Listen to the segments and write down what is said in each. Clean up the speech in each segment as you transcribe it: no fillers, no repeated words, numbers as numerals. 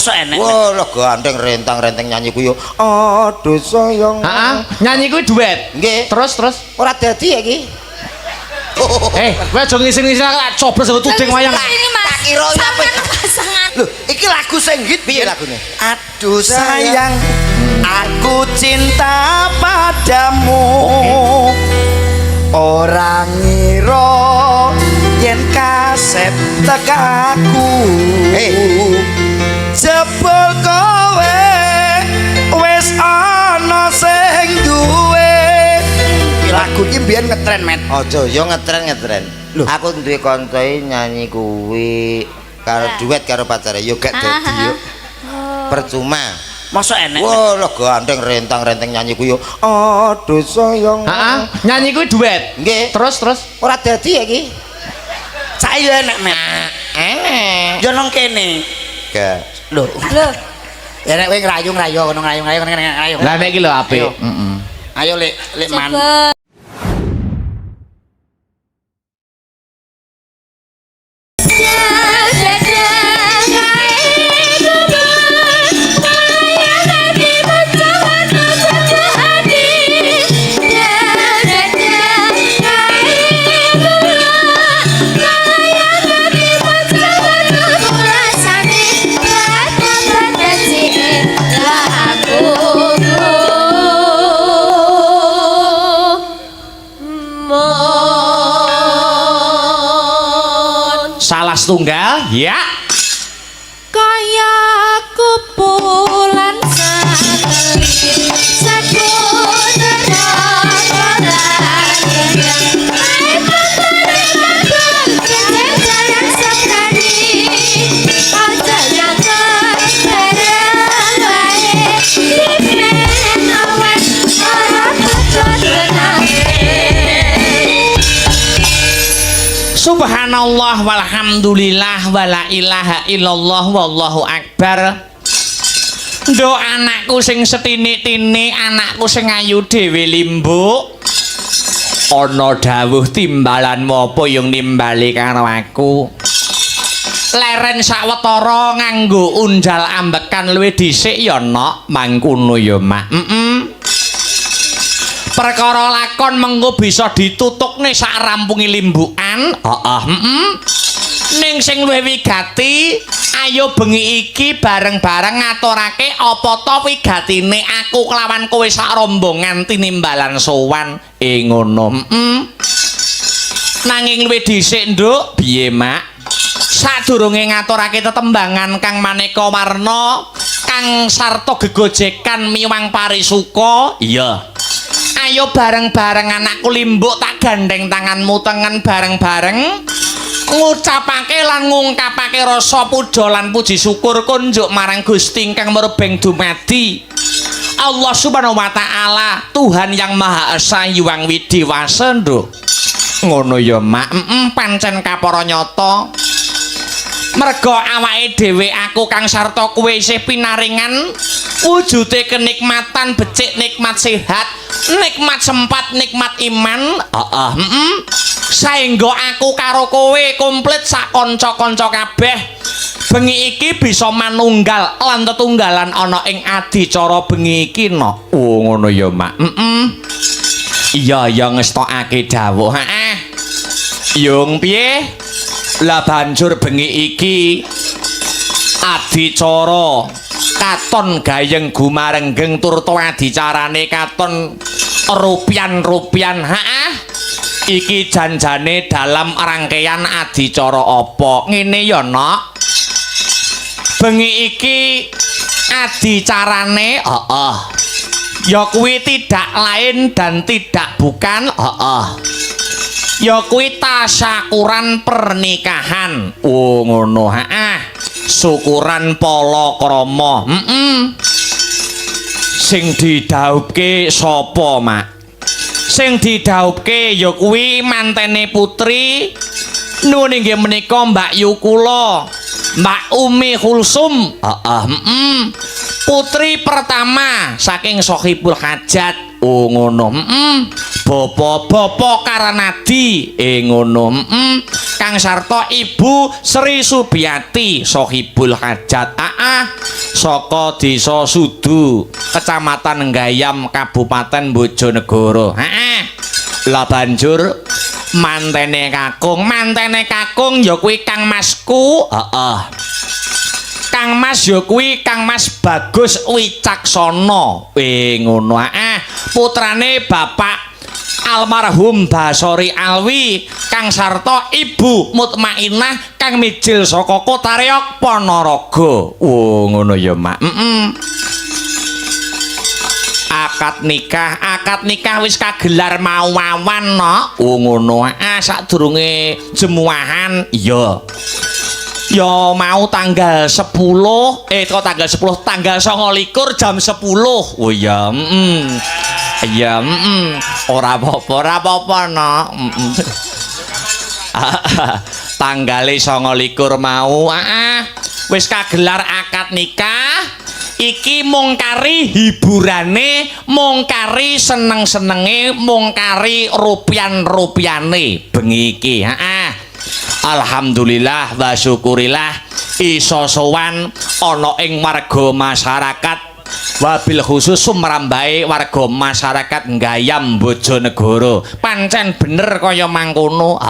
sok enek. Wah, lah gandeng rentang-renteng nyanyi ku yo. Aduh sayang. Heeh, nyanyi kuwi duet. Nggih. Terus. Ora dadi ya iki. Kowe aja ngisin-ngisin coba sebut tuding wayang. Ini Mas. Tak kira ya apa? Pasangan. Lho, iki lagu sing hit piye lagune? Aduh sayang, aku cinta padamu. Orang ngira yen kaset tekaku. Jebul kowe wis ana sing duwe. Lagu iki mbiyen ngetren met. Aja yo ngetren. Lho. Aku duwe kanca nyanyi kuwi karo duet karo pacare yo gak dadi yo. Percuma. Mosok enek. Wah, lah gandeng rentang-renteng nyanyi ku yo. Aduh sayang. Heeh, nyanyi kuwi duet. Nggih. Terus. Ora dadi ya iki. Saya enek met. Yo nang kene. Gak. Lho. Ya nek kowe ngrayu ngono ngrayu. Lah nek iki lho apik. Heeh. Ayo lek man. Salah setunggal, ya. Kaya kumpulan satelit sakudara Subhanallah walhamdulillah wala ilaha illallah wallahu akbar. Ndo anakku sing setinik-tinik, anakku sing ayu dhewe limbuk. Ana dawuh timbalanmu apa yung nimbali karo aku. Leren sawetara nganggo unjal ambekan luwih dhisik ya nok mangkono ya mak. Perkara lakon mengko bisa ditutukne sak rampungi limbukan. Ning sing luwih wigati, ayo bengi iki bareng-bareng ngaturake apa to wigatine aku kelawan kowe sak rombongan tinimbalan sowan. Ngono. Nanging luwih dhisik, Nduk, piye, Mak? Sadurunge ngaturake tetembangan kang maneka warna, kang sarta gegojekan miwang parisuka, iya. Ayo bareng-bareng anakku limbuk tak gandeng tanganmu tengen bareng-bareng ngucapake lan ngungkapake rasa puja lan puji syukur kunjuk marang Gusti ingkang merebeng dumadi Allah Subhanahu wa taala, Tuhan yang Maha Esa Hyang Widiwasa. Ngono ya mak, pancen kapara nyata. Merga awake dhewe aku kang sarta kowe isih pinaringan wujude kenikmatan becik nikmat sehat, nikmat sempat, nikmat iman. Saengga aku karo kowe komplit sak kanca-kanca kabeh bengi iki bisa manunggal lan tetunggalan ana ing adicara bengi iki no. Oh ngono ya mak. Iya ya ngestokake dawuh. Yung piye? Lah banjur bengi iki adicara katon gayeng gumarenggeng turto adicarane katon rupian-rupian. Iki janjane dalam rangkaian adicara apa? Ngene ya, Nok. Bengi iki adicarane ya kuwi tidak lain dan tidak bukan ya kuwi tasyakuran pernikahan. Oh ngono. Syukuran palakrama. Sing didhawuhke sapa, Mak? Sing didhawuhke ya kuwi mantene putri nuwun inggih menika Mbak Yukula, Mbak Umi Kulsum. Putri pertama saking Sohibul Hajat. Oh ngono. Bapa Karanadi. Ngono. kang sarta Ibu Sri Subiati Sohibul Hajat saka Desa Sudu Kecamatan Gayam Kabupaten Bojonegoro. Lah banjur mantene kakung ya kuwi Kang Masku. Kang Mas ya kuwi Kang Mas Bagus Wicaksana. Ngono putrane Bapak almarhum Basori Alwi kang sarta Ibu Mutmainah kang mijil saka Kotaryok Ponorogo. Ngono ya Mak. Akad nikah wis kagelar mau-awan no. Ngono sadurunge jemuahan ya mau tanggal 10 kok tanggal 10 tanggal 29 jam 10. Oh ya ora apa-apa no. Tanggale 29 mau wis kagelar akad nikah. Iki mung kari hiburane, mung kari seneng-senenge, mung kari rupian-rupiane bengi iki. Alhamdulillah wa syukurillah iso sowan ana ing warga masyarakat wabil khusus sumrambahe warga masyarakat Gayam Bojonegoro. Pancen bener kaya mangkono.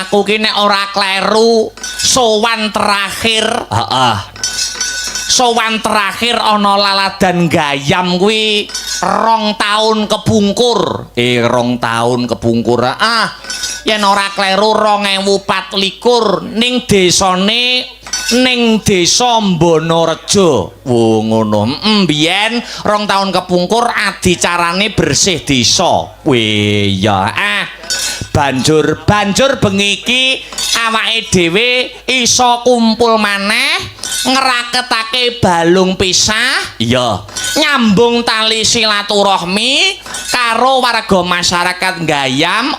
Aku ki nek ora kleru sowan terakhir ana laladan Gayam kuwi 2 tahun kepungkur. 2 tahun kepungkur. Yen ora kleru 2024 ning desa Mbonorejo. Ngono. Biyen 2 tahun kepungkur adicarane bersih desa. Banjur bengi iki awake dhewe iso kumpul maneh ngraketake balung pisah nyambung tali silaturahmi karo warga masyarakat Gayam.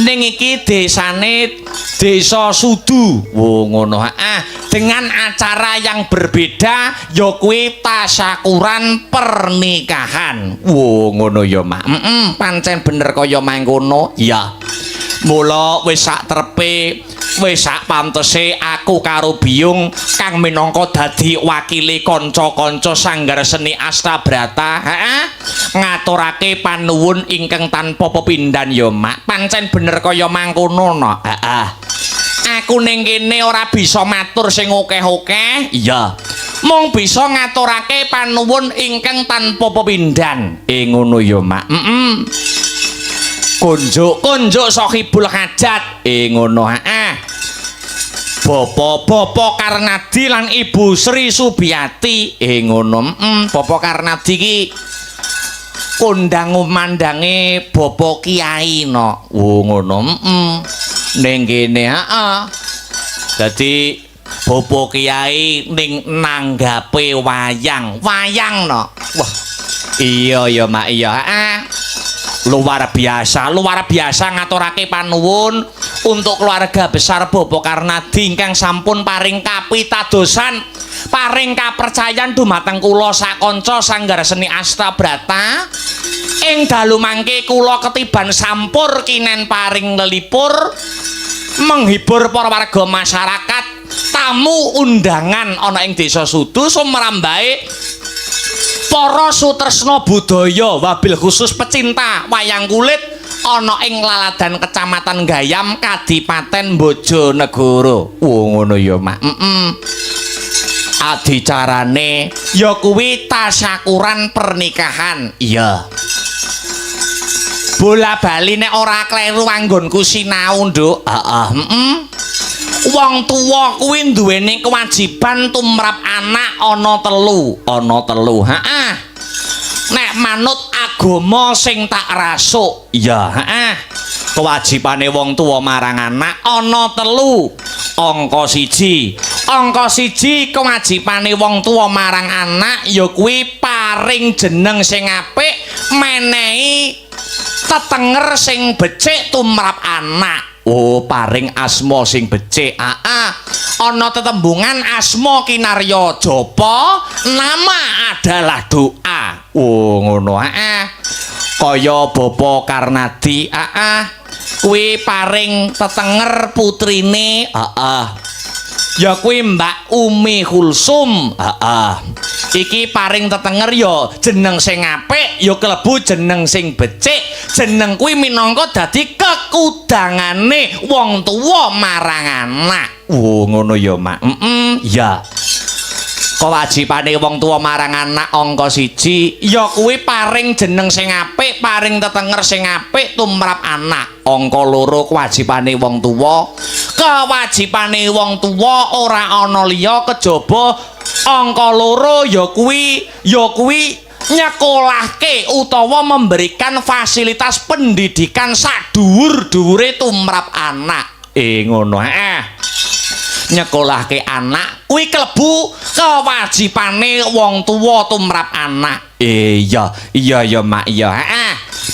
Ning iki desane Desa Sudu. Ngono. Dengan acara yang berbeda ya kuwi tasyakuran pernikahan. Ngono ya Mak. Pancen bener kaya mangkono. Ya. Mula wis sak trepe, wis sak pantese aku karo Biyung kang minangka dadi wakile kanca-kanca Sanggar Seni Astabrata, ngaturake panuwun ingkang tanpa pepindhan ya Mak. Pancen bener kaya mangkono no. Aku ning kene ora bisa matur sing akeh-akeh. Iya. Mung bisa ngaturake panuwun ingkang tanpa pepindhan. Ngono ya Mak. Kunjuk Sohibul Hajat. Ngono. Bapak Karnadi lan Ibu Sri Subiati. Ngono. Bapak Karnadi ki kondang mandange Bapak Kiai no. Ngono. Ning kene dadi Bapak Kiai ning nanggape wayang no. Wah. Iya ya Mak iya. Luar biasa ngaturake panuwun untuk keluarga besar Bapak Karnadi ingkang sampun paring kapitadosan, paring kapercayan dumateng kula sakanca Sanggar Seni Astabrata. Ing dalu mangke kula ketiban sampur kinen paring lelipur menghibur para warga masyarakat, tamu undangan ana ing Desa Sudu sumrambahe para sutresna budaya wabil khusus pecinta wayang kulit ana ing laladan Kecamatan Gayam Kadipaten Bojonegoro. Ngono ya Mak. Adicarane ya kuwi tasyakuran pernikahan. Iya. Bola bali nek ora kleru anggonku sinau nduk. Wong tuwa kuwi duweni kewajiban tumrap anak ana telu. Nek manut agama sing tak rasuk, ya kewajibane wong tuwa marang anak ana 3. Angka 1 kewajibane wong tuwa marang anak ya kuwi paring jeneng sing apik, menehi tetenger sing becik tumrap anak. Paring asma sing becik. Ana tetembungan asma kinarya japa, nama adalah doa. Ngono. Kaya Bapak Karnadi kuwi paring tetenger putrine heeh ya kuwi Mbak Umi Kulsum heeh iki paring tetenger ya jeneng sing apik ya klebu jeneng sing becik jeneng kuwi minangka dadi kekudangane wong tuwa marang anak ngono ya Mak ya kewajibane wong tuwa marang anak angka 1 ya kuwi paring jeneng sing apik paring tetenger sing apik tumrap anak angka 2 kewajibane wong tuwa ora ana liya kejaba angka 2 ya kuwi nyekolahke utawa memberikan fasilitas pendidikan sadhuwur-dhuwure tumrap anak ngono nyekolahke anak kuwi klebu kewajibane wong tuwa tumrap anak iya Mak iya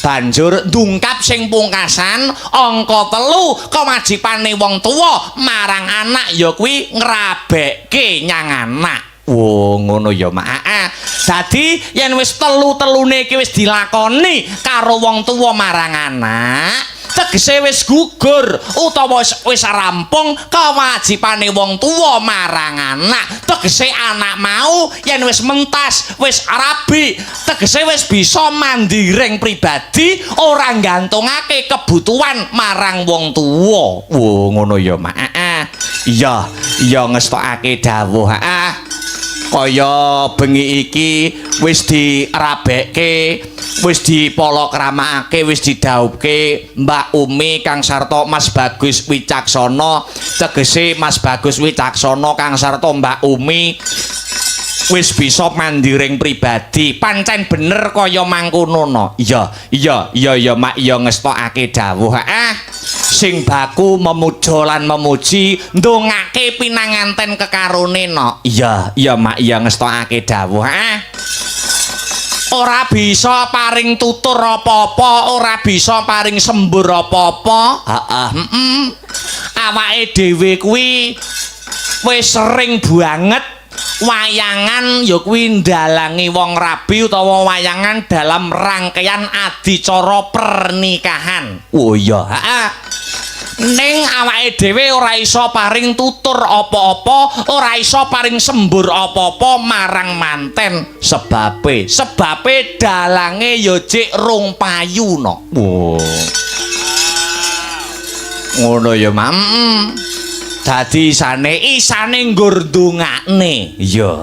banjur ndungkap sing pungkasan angka 3 kewajibane wong tuwa marang anak ya kuwi ngrabekke nyang anak ngono ya Mak dadi yen wis telu-telune iki wis dilakoni karo wong tuwa marang anak tegese wis gugur utawa wis rampung kewajibane wong tuwa marang anak tegese anak mau yen wis mentas wis rabi tegese wis bisa mandiring pribadi ora gantungake kebutuhan marang wong tuwa ngono ya Mak iya ngestokake dawuh kaya bengi iki wis dirabekke wis dipolokramakake wis didhawuhke Mbak Umi Kang sarta Mas Bagus Wicaksana tegese Mas Bagus Wicaksana Kang sarta Mbak Umi wis bisa mandiring pribadi pancen bener kaya mangkono no iya Mak iya ngestokake dawuh sing baku memuja lan memuji ndongake pinanganten kekarone no iya Mak iya ngestokake dawuh ora bisa paring tutur apa-apa ora bisa paring sembur apa-apa awake dhewe kuwi wis sering banget wayangan ya kuwi ndalangi wong rabi utawa wayangan dalam rangkaian adicara pernikahan iya ning awake dhewe ora iso paring tutur apa-apa ora iso paring sembur apa-apa marang manten sebabe dalange ya jek rung payu no ngono ya Mam dadi isane nggur ndongakne ya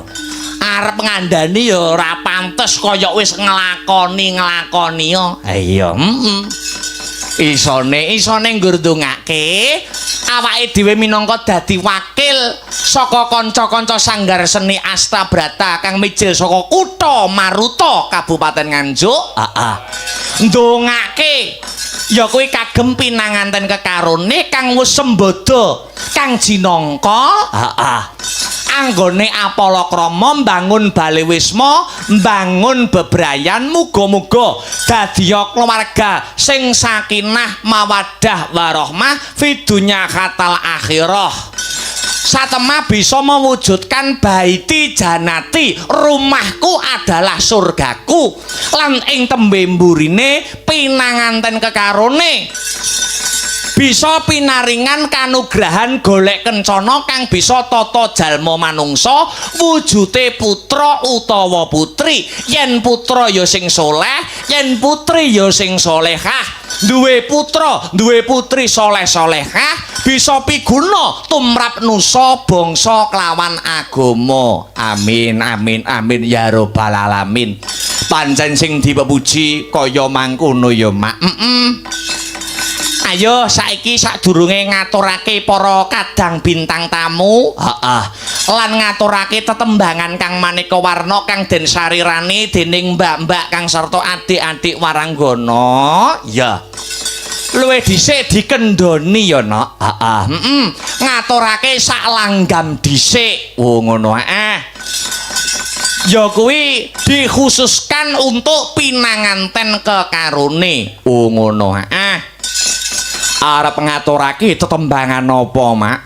arep ngandani ya ora pantes kaya wis nglakoni ya iya isone nggur ndongake awake dhewe minangka dadi wakil saka kanca-kanca sanggar seni Astabrata kang mijil saka Kutha Maruta Kabupaten Nganjuk ndongake ya kuwi kagem pinanganten kekarone kang wis sembada kang jinangka anggone Apalakrama mbangun Balewisma mbangun bebrayan muga-muga dadi keluarga sing sakinah mawaddah warahmah fidunya khatal akhirah satemah bisa mewujudkan baiti janati rumahku adalah surgaku lan ing tembe mburine pinanganten kekarone bisa pinaringan kanugrahan golek kencana kang bisa tata jalma manungsa wujute putra utawa putri yen putra ya sing saleh yen putri ya sing salehah duwe putra duwe putri saleh-salehah bisa piguna tumrap nusa bangsa kelawan agama amin ya rabbal alamin pancen sing dipepuji kaya mangkono ya Mak ayo saiki sadurunge ngaturake para kadang bintang tamu lan ngaturake tetembangan kang maneka warna kang den sarirani dening mbak-mbak kang sarta adik-adik waranggana ya luwih dhisik dikendhoni ya Nok ngaturake sak langgam dhisik ngono ya kuwi dikhususkan untuk pinanganten kekarone ngono arep ngaturake tetembangan apa Mak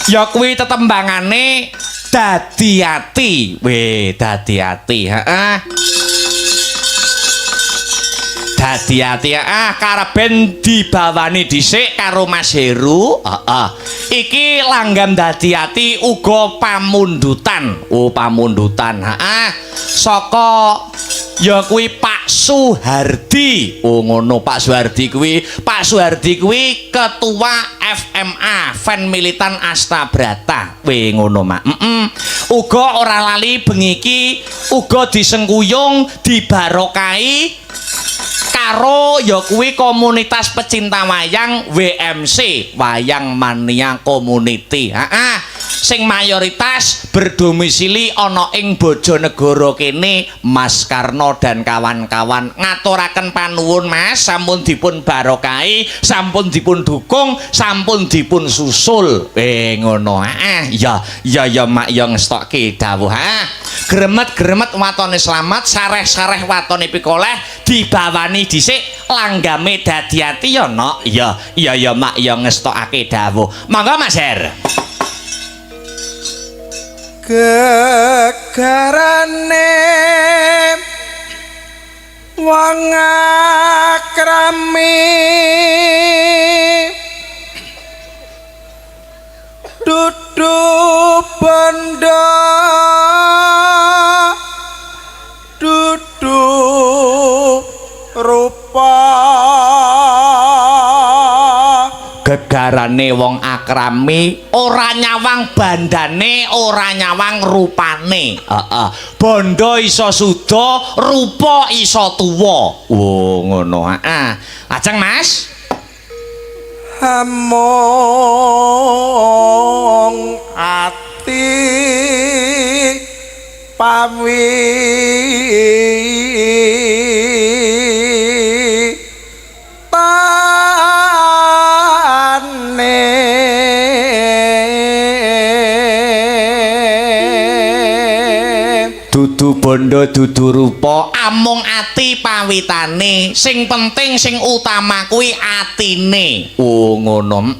ya kuwi tetembangane dadi ati dadi ati dadi Dadi-ati kareben dibawani dhisik karo Mas Heru. Iki langgam Dadi-ati uga pamundutan. Oh, pamundutan. Saka ya kuwi Pak Suhardi. Oh ngono, Pak Suhardi kuwi. Pak Suhardi kuwi ketua FMA, Fan Militan Astabrata. Weh ngono, Mak. Uga ora lali bengi iki uga disengkuyung dibarokai karo ya kuwi komunitas pecinta wayang WMC, Wayang Mania Community. Sing mayoritas berdomisili ana ing Bojonegoro kene. Mas Karno dan kawan-kawan ngaturaken panuwun Mas, sampun dipun barokai, sampun dipun dukung, sampun dipun susul. Ngono. Ya Mak ya ngestokke dawuh. Gremet-gremet watone slamet, sareh-sareh watone pikoleh, dibawani dhisik langgame Dadi-ati ya Nok. Ya Mak ya ngestokake dawuh. Monggo Mas Her. Gegarane wong akrami dudu bondo dudu rupa. Gegarane wong akrami ora nyawang bandane, ora nyawang rupane. Bondo iso suda, rupa iso tuwa. Oh ngono. Ajeng Mas. Among ati pawi dudu bondo dudu rupa, amung ati pawitane, sing penting sing utama kuwi atine. Oh ngono.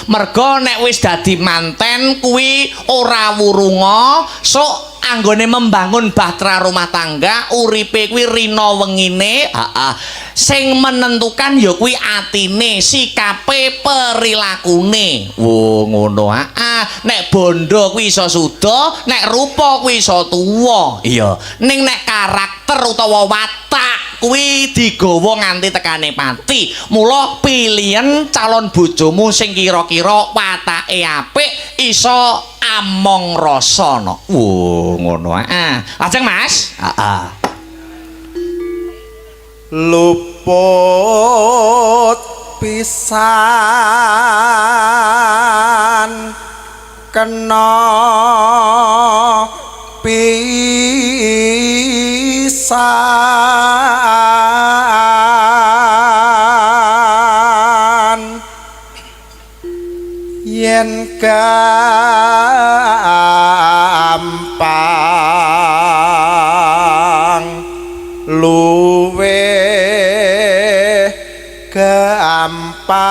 Merga nek wis dadi manten kuwi ora wurunga, sok anggone membangun bahtera rumah tangga, uripe kuwi rina wengine. Sing menentukan ya kuwi atine, sikape, perilakune. Oh ngono. Nek bondo kuwi iso suda, nek rupa kuwi iso tuwa. Iya, ning nek karakter utawa watak kuwi digawa nganti tekane pati. Mula pilihan calon bojomu sing kira-kira watake apik, iso among rasa. Wo ngono. Ajeng Mas. Luput pisan kena pisan yen gampang luwe gampang.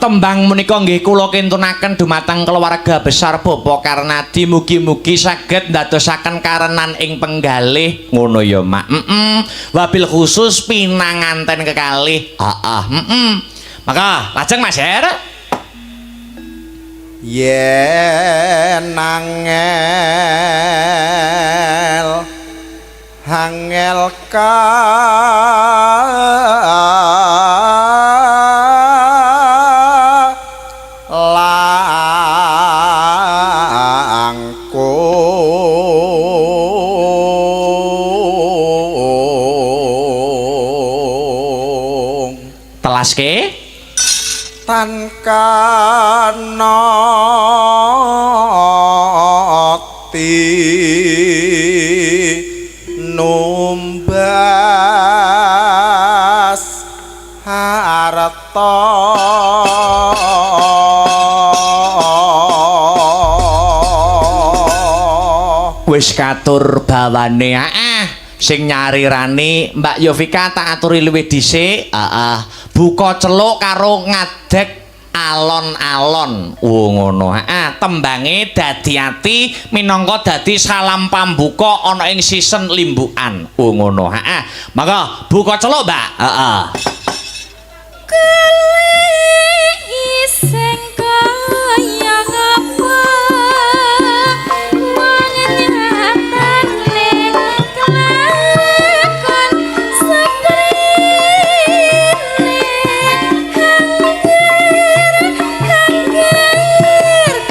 Tembang menika nggih kula kintunaken dumateng keluarga besar Bapak Karnadi, mugi-mugi saged ndadosaken karenan ing penggalih. Ngono ya Mak. Wabil khusus pinanganten kekalih. Maka lajeng Mas Her. Yen angel ka langkung Telaske tan kana numbas harta wis katur bawane. Sing nyarirani Mbak Yovika tak aturi luwih dhisik. Buka celuk karo ngadeg alon-alon. Ngono. Tembange dadi ati minangka dadi salam pambuka ana ing season limbukan. Ngono. Maka buka celuk, Mbak. Heeh. Iseng kaya ngapa wanyatan ning kelakon seprene hangger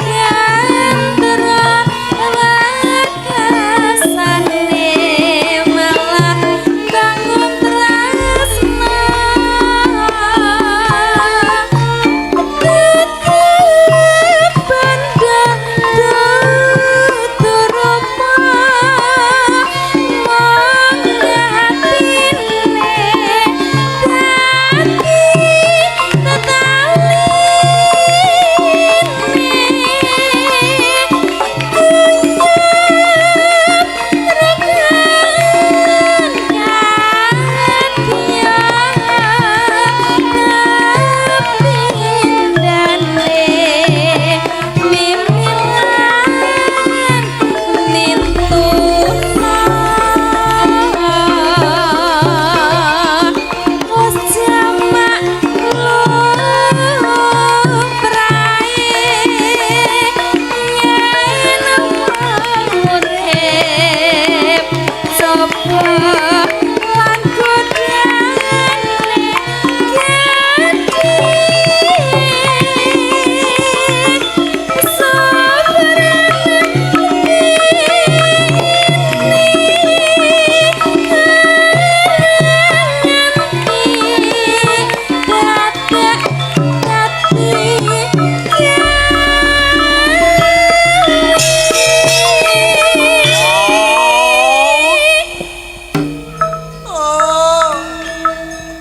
gandra lakasane malah bangun tresna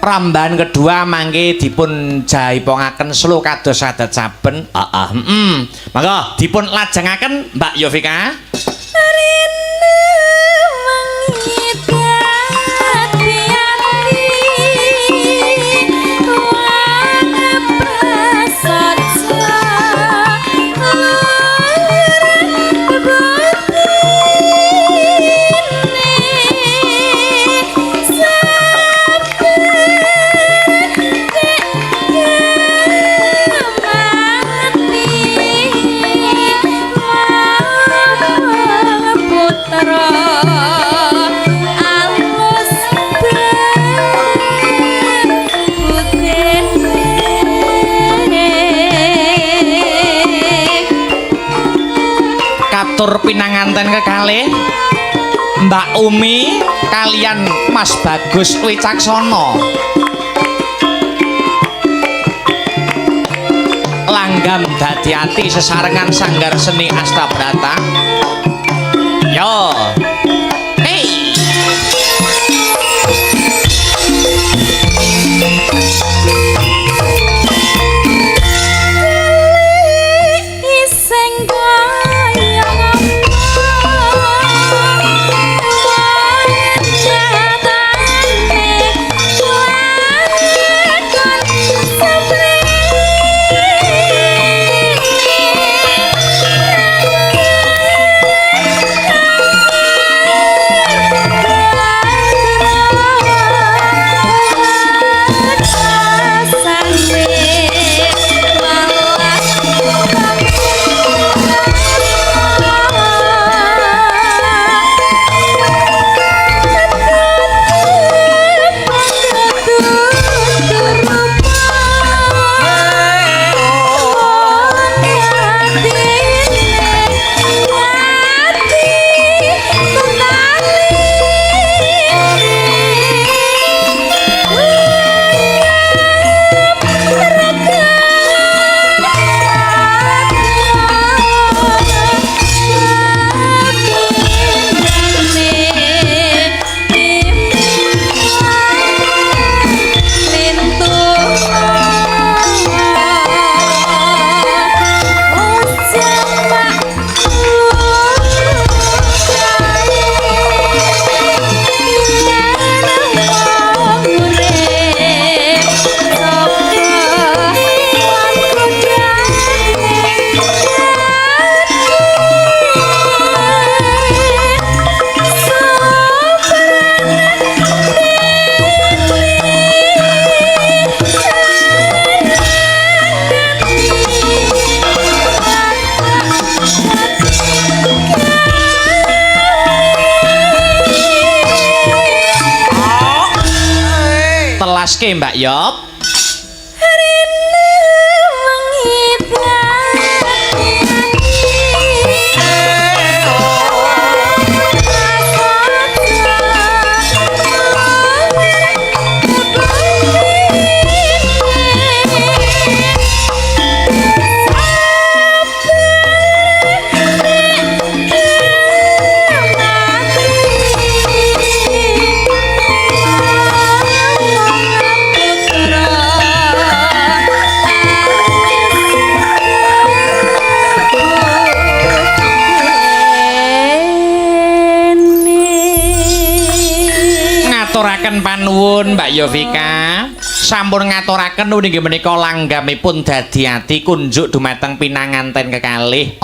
Ramban kedua mangke dipun jaipongaken slow kados sadat saben. Maka dipun lajengaken Mbak Yovika. Katur pinanganten kekalih Mbak Umi kalian Mas Bagus Wicaksono langgam dadi ati sesarengan sanggar seni Astabrata. Yo hey piye Mbak Yop? Ngaturaken panuwun Mbak Yovika. Sampun ngaturaken ugi menika langgamipun dadi ati kunjuk dumateng pinanganten kekalih.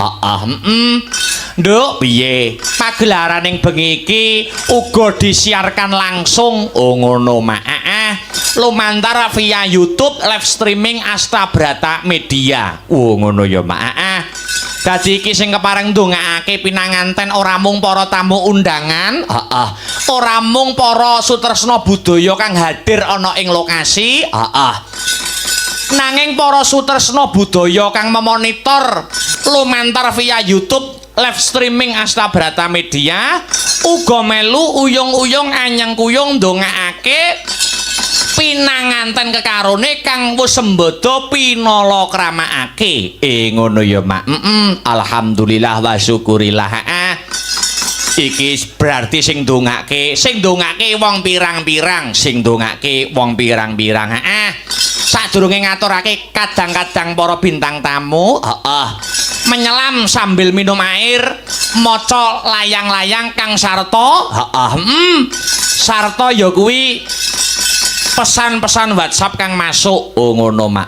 Nduk, piye? Pagelaraning bengi iki uga disiarkan langsung. Oh ngono mak. Lumantar via YouTube live streaming Astabrata Media. Oh ngono ya mak. Dadi iki sing kepareng ndongakake pinanganten ora mung para tamu undangan, ora mung para sutresna budaya kang hadir ana ing lokasi, nanging para sutresna budaya kang memonitor lumantar via YouTube live streaming Astabrata Media uga melu uyung-uyung anyeng kuyung ndongakake pinanganten kekarone kang wis sembada pinala kramakake. Ngono ya mak. Alhamdulillah wa syukurillah. Iki berarti sing ndongake wong pirang-pirang, sadurunge ngaturake kadang-kadang para bintang tamu, menyelam sambil minum air, maca layang-layang kang sarta, sarta ya kuwi pesan-pesan WhatsApp kang masuk. Oh ngono mak.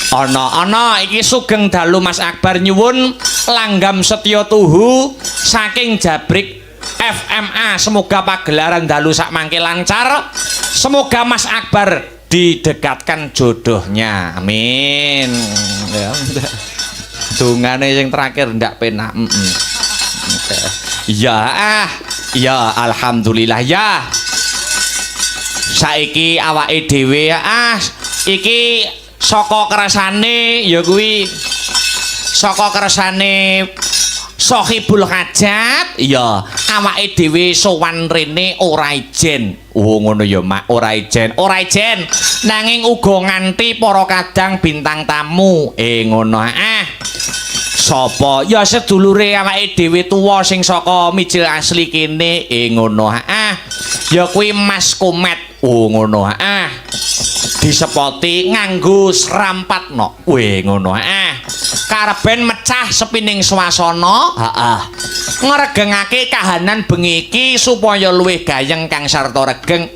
Ana iki sugeng dalu Mas Akbar nyuwun langgam setya tuhu saking Jabrik FMA. Semoga pagelaran dalu sak mangke lancar. Semoga Mas Akbar didekatkan jodohnya. Amin. Dungane sing terakhir ndak penak. Ya alhamdulillah ya. Saiki awake dhewe iki saka kersane ya kuwi saka kersane Sohibul Hajat ya awake dhewe sowan rene ora ijen. Oh ngono ya mak, ora ijen nanging uga nganti para kadang bintang tamu. Ngono sapa ya sedulure awake dhewe tuwa sing saka mijil asli kene. Ngono ya kuwi Mas Komet. Oh ngono disepoti nganggo serampatno. Ngono kareben mecah sepining swasana, ngregengake kahanan bengi iki supaya luwih gayeng kang sarta regeng.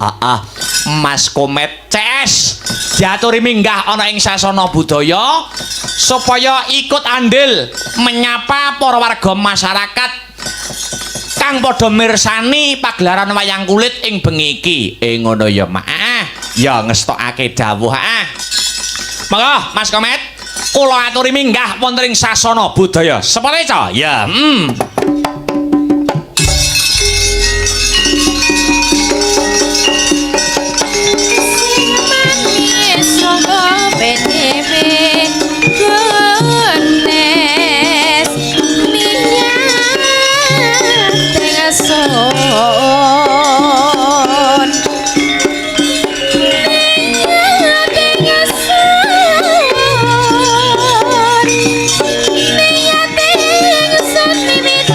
Mas Komet CS diaturi minggah ana ing sasana budaya supaya ikut andil menyapa para warga masyarakat kang padha mirsani pagelaran wayang kulit ing bengi iki. Ngono ya mak. Ya ngestokake dawuh. Monggo Mas Komet kula aturi minggah wonten ing sasana budaya. Separeca ya. Mimit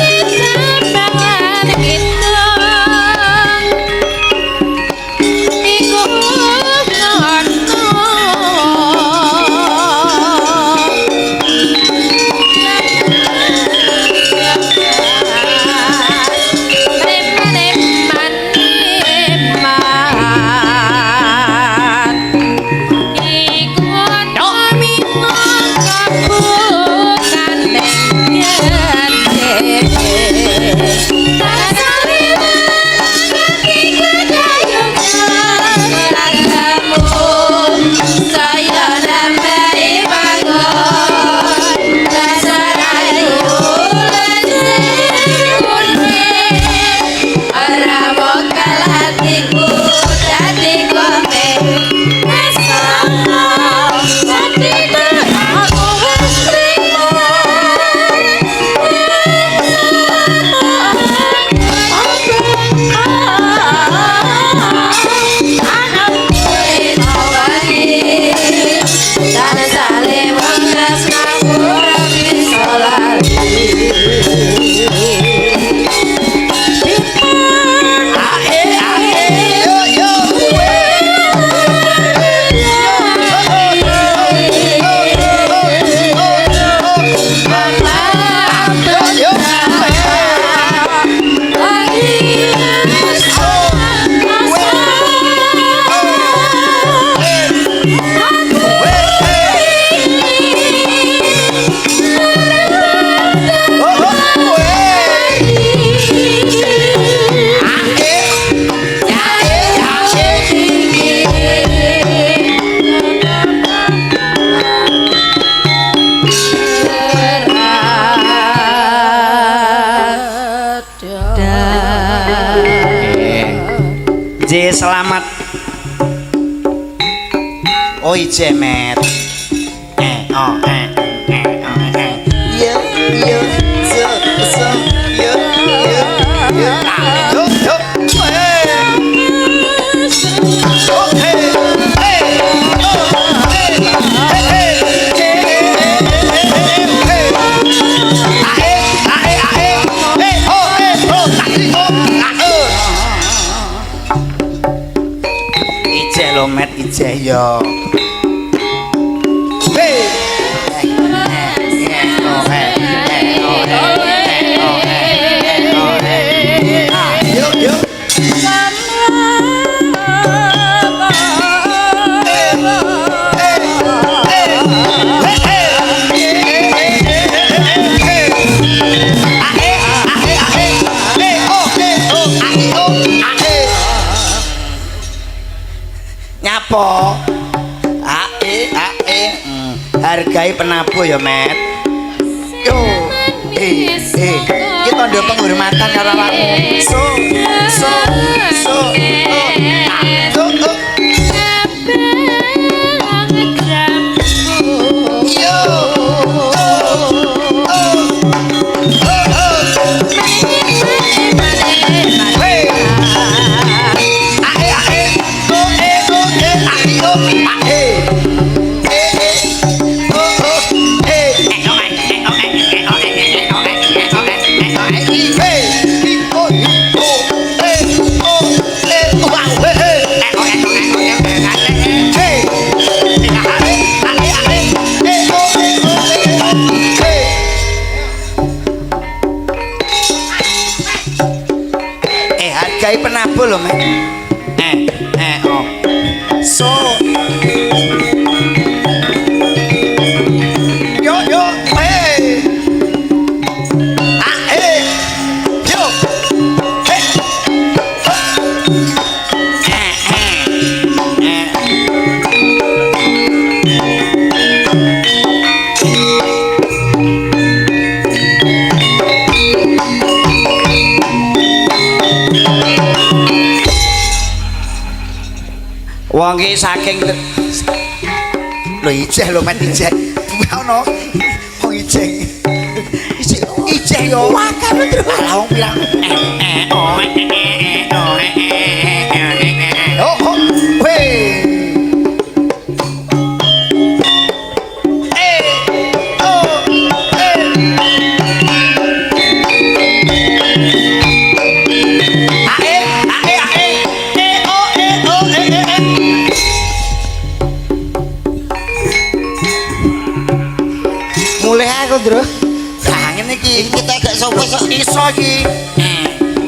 Oh ije met. Oh yo yo so yo yo yo yo oh hey hey oh hey hey ije lo met ije yo nyapo hargai penabuh ya met yo kita ada penghormatan karo awakmu so hargai penabuh lho Mek oh so yo hey yo wong iki saking lho ijeh lho men ijeh ono wong ijeh yo wakan lho wong bilang oh weh mulai aku Dro kangen iki kita gak sopo iso iki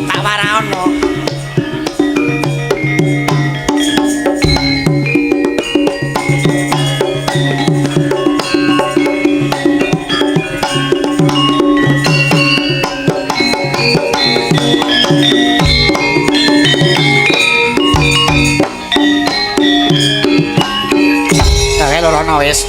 tak waraono kae lorono wis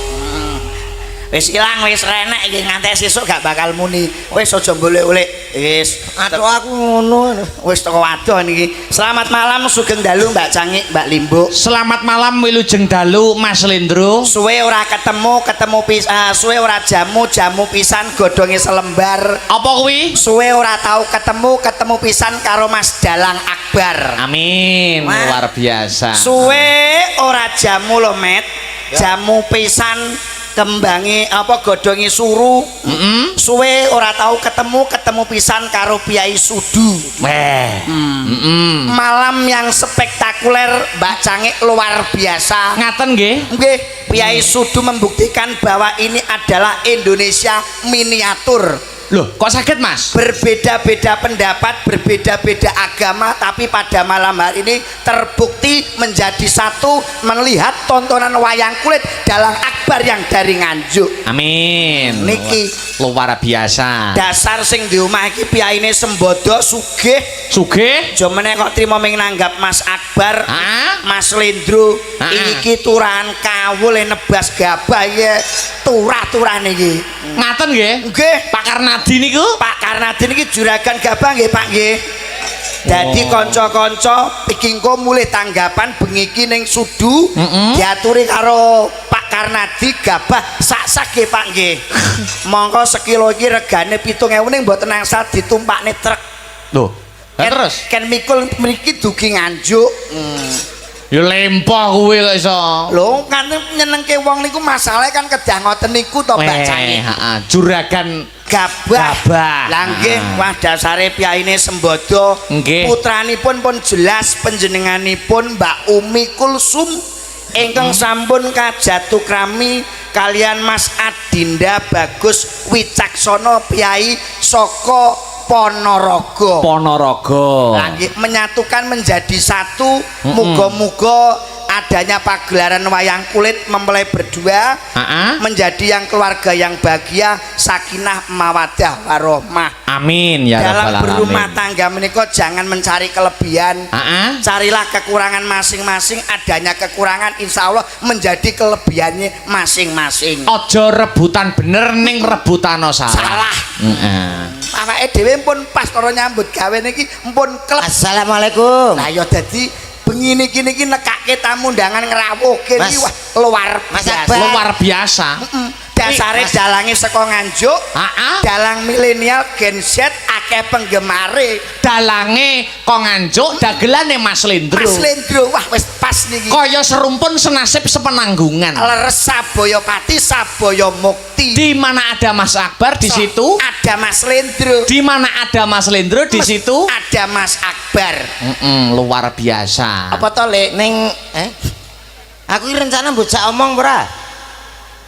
ilang wis renek iki nganti sesuk gak bakal muni wis aja boleh-oleh wis aduh aku ngono wis teko wadon iki selamat malam sugeng dalu Mbak Cangik Mbak Limbuk Selamat malam wilujeng dalu Mas Lendro. suwe ora ketemu suwe ora jamu pisan godhonge selembar Apa kuwi? suwe ora tau ketemu pisan karo Mas Dalang Akbar Amin. Wah. Luar biasa. suwe ora jamu lo met jamu pisan kembangi apa godhonge suru suwe ora tau ketemu pisan karo Piai Sudu malam yang spektakuler Mbak Cangik luar biasa Ngaten nggih. nggih Piai Sudu membuktikan bahwa ini adalah Indonesia miniatur. Loh, kok sakit Mas? Berbeda-beda pendapat, berbeda-beda agama, tapi pada malam hari ini terbukti menjadi satu melihat tontonan wayang kulit Dalang Akbar yang dari Nganjuk. Amin. Niki luar biasa. dasar sing di omah iki piyaine sembodo sugih. Sugih? Aja meneh kok trimo ming nanggap Mas Akbar, Mas Lendro. Iki turahan kawul nebas gabah ya turah-turane iki. Ngaten nggih? Nggih, Pak Karnadi niku? Pak Karnadi niki juragan gabah nggih, Pak nggih. Dadi kanca-kanca iki engko mulih tanggapan bengi iki ning Sudu diaturi karo Pak Karnadi gabah sak-sak nggih Pak nggih. Mongko sekilo iki regane 7.000 ning mboten angsal ditumpakne truk. Lho, terus Ken mikul mriki dugi Nganjuk. ya lempah kuwi kok iso. Lho, kan nyenengke wong niku masalahe kan kedah ngoten niku to bacane. Heeh, juragan Gabah. Gabah. Lah nggih, wah dasare piyayine Sembodo. Nggih. Putranipun pun jelas panjenenganipun Mbak Umi Kulsum ingkang sampun kajatukrami kalian Mas Adinda Bagus Wicaksana Piyai saka Ponorogo. Ponorogo. Lah nggih, menyatukan menjadi satu. Muga-muga adanya pagelaran wayang kulit mempelai berdua menjadi yang keluarga yang bahagia, sakinah mawaddah warohmah. Amin ya Dalam rabbal alamin. berumah tangga menika jangan mencari kelebihan. Carilah kekurangan masing-masing, adanya kekurangan insya Allah menjadi kelebihannya masing-masing. Ojo rebutan bener ning rebutano salah. Salah. Awake dhewe pun pas karo nyambut gawe niki pun klep. Assalamualaikum. Lah ya dadi bengi niki nekake tamu undangan ngrawuhke iki wah luar biasa. Luar biasa. Dasare dalange saka Nganjuk. Dalang milenial Gen Z akeh penggemare. Dalange kok Nganjuk, dagelane Mas Lendro. Mas Lendro wah wis pas niki. Kaya serumpun senasib sepenanggungan. Leres Sabaya Pati, Sabaya Mukti. Di mana ada Mas Akbar di situ ada Mas Lendro. di mana ada Mas Lendro di situ ada Mas Akbar. luar biasa. Apa to Lek? Ning aku iki rencana bocah omong ora.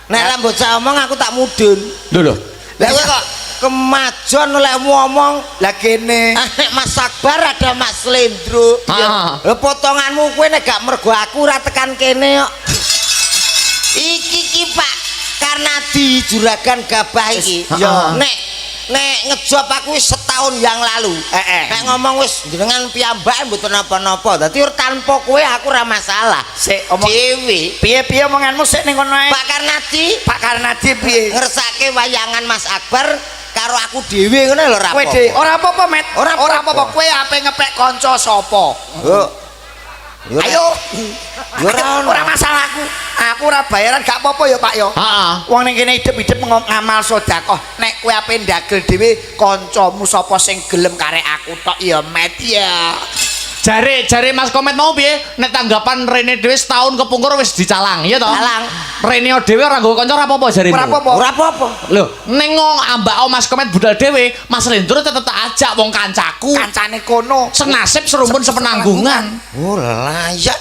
Nek ra bocah omong aku tak mudun. Lho. Lah kowe kok kemajon oleh ngomong Lah kene nek Mas Akbar ada Mas Lendro. Lho potonganmu kowe nek gak mergo aku ora tekan kene kok. Iki Pak Karnadi juragan gabah iki. Nek ngejob aku wis setahun yang lalu. Nek ngomong wis jenengan piyambak mboten napa-napa. Dadi tanpa kowe aku ora masalah. sik omong Dewi. piye-piye omonganmu sik ning kono ae. Pak Karnadi, Pak Karnadi piye? ngersake wayangan Mas Akbar karo aku dhewe ngono lho ra Kowe apa. dhewe ora apa-apa, Met. Ora apa-apa. Kowe ape ngepek kanca sapa? Ayo. Ora masalahku. Aku ora bayaran gak apa-apa ya, Pak ya. Wong ning kene hidup-hidup ngamal sedekah. Nek kowe ape ndagel dhewe kancamu sapa sing gelem karek aku tok ya, Met ya. Jare Mas Komet mau piye? Nek tanggapan Rene dhewe setahun kepungkur wis dicalang, iya toh? Calang. Rene dhewe ora nggo kanca ora apa-apa jarene. Ora apa-apa. Ora apa-apa. Lho, ning ambak Mas Komet budal dhewe, Mas Lendro tetep tak ajak wong kancaku. Kancane kono. Senasib serumpun sepenanggungan. Oh layak.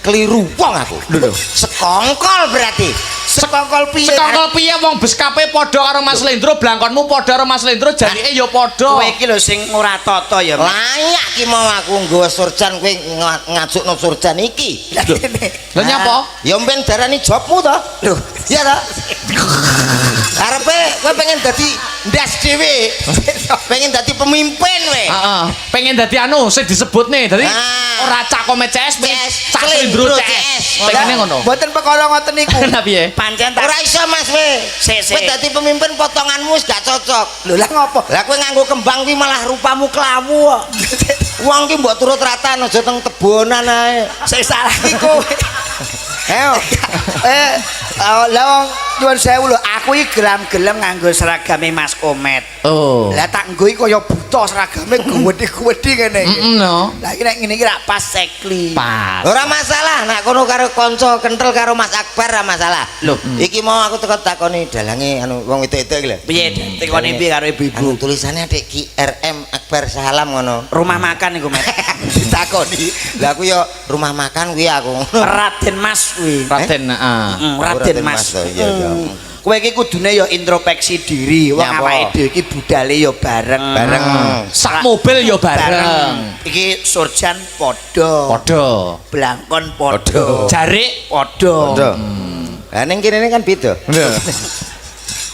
Keliru wong aku. Lho. Sekongkol berarti. Sekongkol piye? Sekongkol piye wong beskape padha karo Mas Lendro, blangkonmu padha karo Mas Lendro, jarike ya padha. Kowe iki lho sing ora tata ya. Layak ki mau aku nggawa surjan kowe ngajukno surjan iki. Lah kene. Lha nyapa? Ya mben darani jobmu to. Lho, iya to. Karepe kowe pengen dadi ndas dhewe. Pengen dadi pemimpin we. Heeh. Pengen dadi anu sing disebutne, dadi ora cak Komet CS, cak Lendro CS. Pengene ngono. Mboten perkara ngoten niku. Lah piye? Pancen tak Ora iso Mas we. Sik. Kowe dadi pemimpin potonganmu wis gak cocok. lho lah ngopo? Lah kowe nganggo kembang kuwi malah rupamu klawu kok. Wong ki mbok turut ratan aja teng tebonan ae. Sing salah iki kowe. Ayo. Lah wong nyuwun sewu lho, aku iki gelem-gelem nganggo seragame Mas Komet. Oh. Lah tak nggo iki kaya buta seragame gede-gede ngene iki. No. Lah iki nek ngene iki ra pas sekli. Pas. Ora masalah, nek kono karo kanca kentel karo Mas Akbar ora masalah. Loh. Iki mau aku teko takoni dalange anu wong wedok-wedok iki lho. Piye tekone piye karo ibu-ibu? Anu tulisannya Dik Ki RM Akbar Salam ngono. Rumah makan iku, Met. Ditakoni. Lah aku yo rumah makan kuwi aku. Raden Mas kuwi. Raden, heeh. Raden Mas. Iya, iya. Kowe iki kudune ya introspeksi diri. Wong Nyapa? awake dhewe iki budale ya bareng. Bareng. Sak mobil ya bareng. Iki surjan padha. Padha. Blangkon padha. Jarik Padha. Lah ning kene kan beda.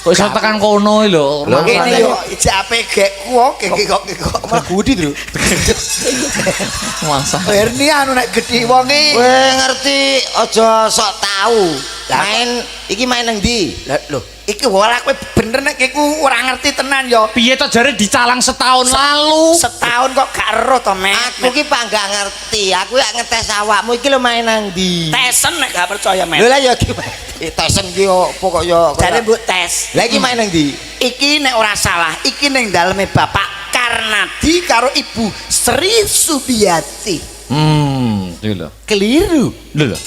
kok iso tekan kono lho. Lho, Kene yo ijape gekku kok malah budi lho. Masa. Hernia anu nek gedhi wong iki. Kowe ngerti aja sok tahu. iki main nang ndi? Lho, iki ora kowe bener nek iku ora ngerti tenan ya. Piye to jare dicalang setahun lalu? Setahun kok gak ero to, Met. Aku ki pak gak ngerti. Aku ya ngetes awakmu iki lho main nang ndi? Tesen nek gak percaya, Met. Lho lah ya iki tesen ki pokok yo. Jare mbok tes. Lah iki main nang ndi? Iki nek ora salah, iki ning daleme Bapak Karnadi karo Ibu Sri Subiati. Iki lho. Keliru. Lho.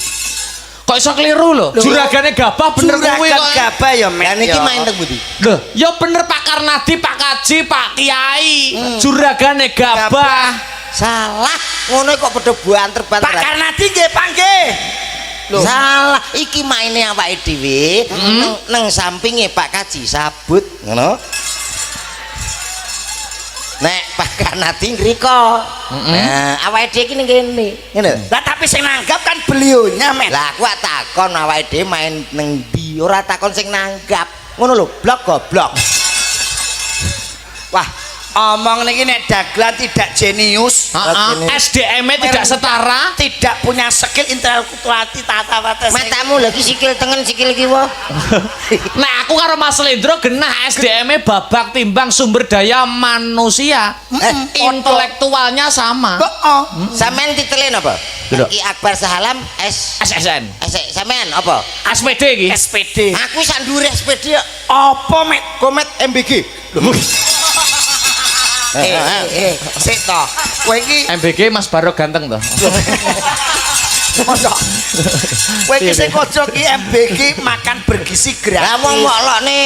Kok iso keliru lho? Juragane Gabah bener kuwi Juragan kok. Gabah ya, Met. Lah niki ya. main nang pundi? Lho, ya bener Pak Karnadi, Pak Kaji, Pak Kiai. Juragane Gabah. Salah. Ngono kok padha banter-banter. Pak Karnadi nggih, Pak nggih. Salah. Iki maine awake dhewe nang sampinge Pak Kaji sabut, ngono. Nek Pak Karnadi ngriko. Nah, awake dhewe iki ning kene. Ngono. Lah tapi sing nanggap kan belionya, Met. Lah aku takon awake dhewe main ning ndi, ora takon sing nanggap. Ngono lho, blok goblok. Wah, omong niki nek dagelan tidak jenius, SDM-nya tidak setara. tidak punya skill intelektual tata Matamu lagi sikil tengen sikil kiwa. Nah, aku karo Mas Lendro genah SDM-nya babak timbang sumber daya manusia. Intelektualnya sama. Heeh. Sampean titelen apa? Lho. Ki Akbar Sahalam S. SSN. Sampean apa? SPD iki. SPD. Aku sak ndure SPD Apa, Met? Komet MBG. Sik to. Kowe iki MBG Mas Barok ganteng toh. mosok. Kowe iki sing kocok iki MBG makan bergizi gratis. Lah wong molokne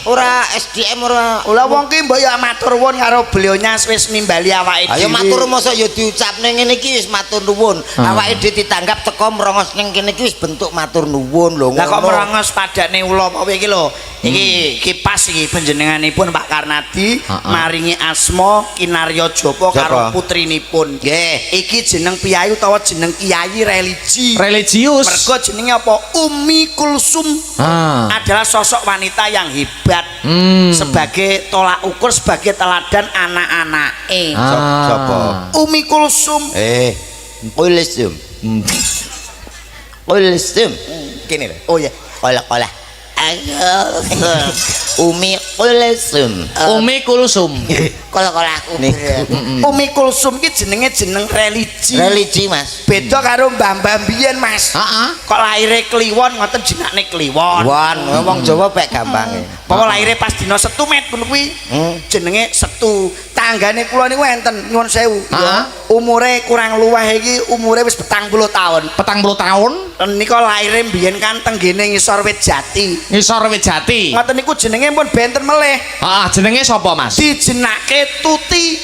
ora SDM ora. Lah wong ki mbok ya matur nuwun karo beliaunya wis nimbali awake dhewe. Ayo matur mosok ya diucapne ngene iki wis matur nuwun. Awake dhewe ditanggap teko merongos ning kene iki wis bentuk matur nuwun lho. Lah kok merongos padane ula apa iki lho. Iki kipas iki panjenenganipun Pak Karnadi maringi asma Kinarya Japa karo putrinipun. Nggih. Iki jeneng piyai utawa jeneng kiai religi. Religius. Mergo jenenge apa? Umi Kulsum. Adalah sosok wanita yang hebat sebagai tolak ukur, sebagai teladan anak-anake. Sapa? Umi Kulsum. Kulsum. Kulsum. Kene lho. Oh ya. Kola-kola. Umi Kulsum. Umi Kulsum. Kola-kola aku. Umi Kulsum ki jenenge jeneng religi. Religi, Mas. Beda karo mbah-mbah biyen, Mas. Kok lahire Kliwon ngoten jenenge Kliwon. Wan, wong Jawa pek gampange. Apa lahire pas dina Setu Met ngono kuwi. Jenenge Setu. Tanggane kula niku enten nyuwun sewu. Umure kurang luwih iki umure wis 40 tahun. 40 tahun. Nika lahire mbiyen kan tenggene ngisor wit jati. Ngisor Wejati. Ngoten niku jenenge pun benten melih. Jenenge sapa, Mas? Dijenake Tuti.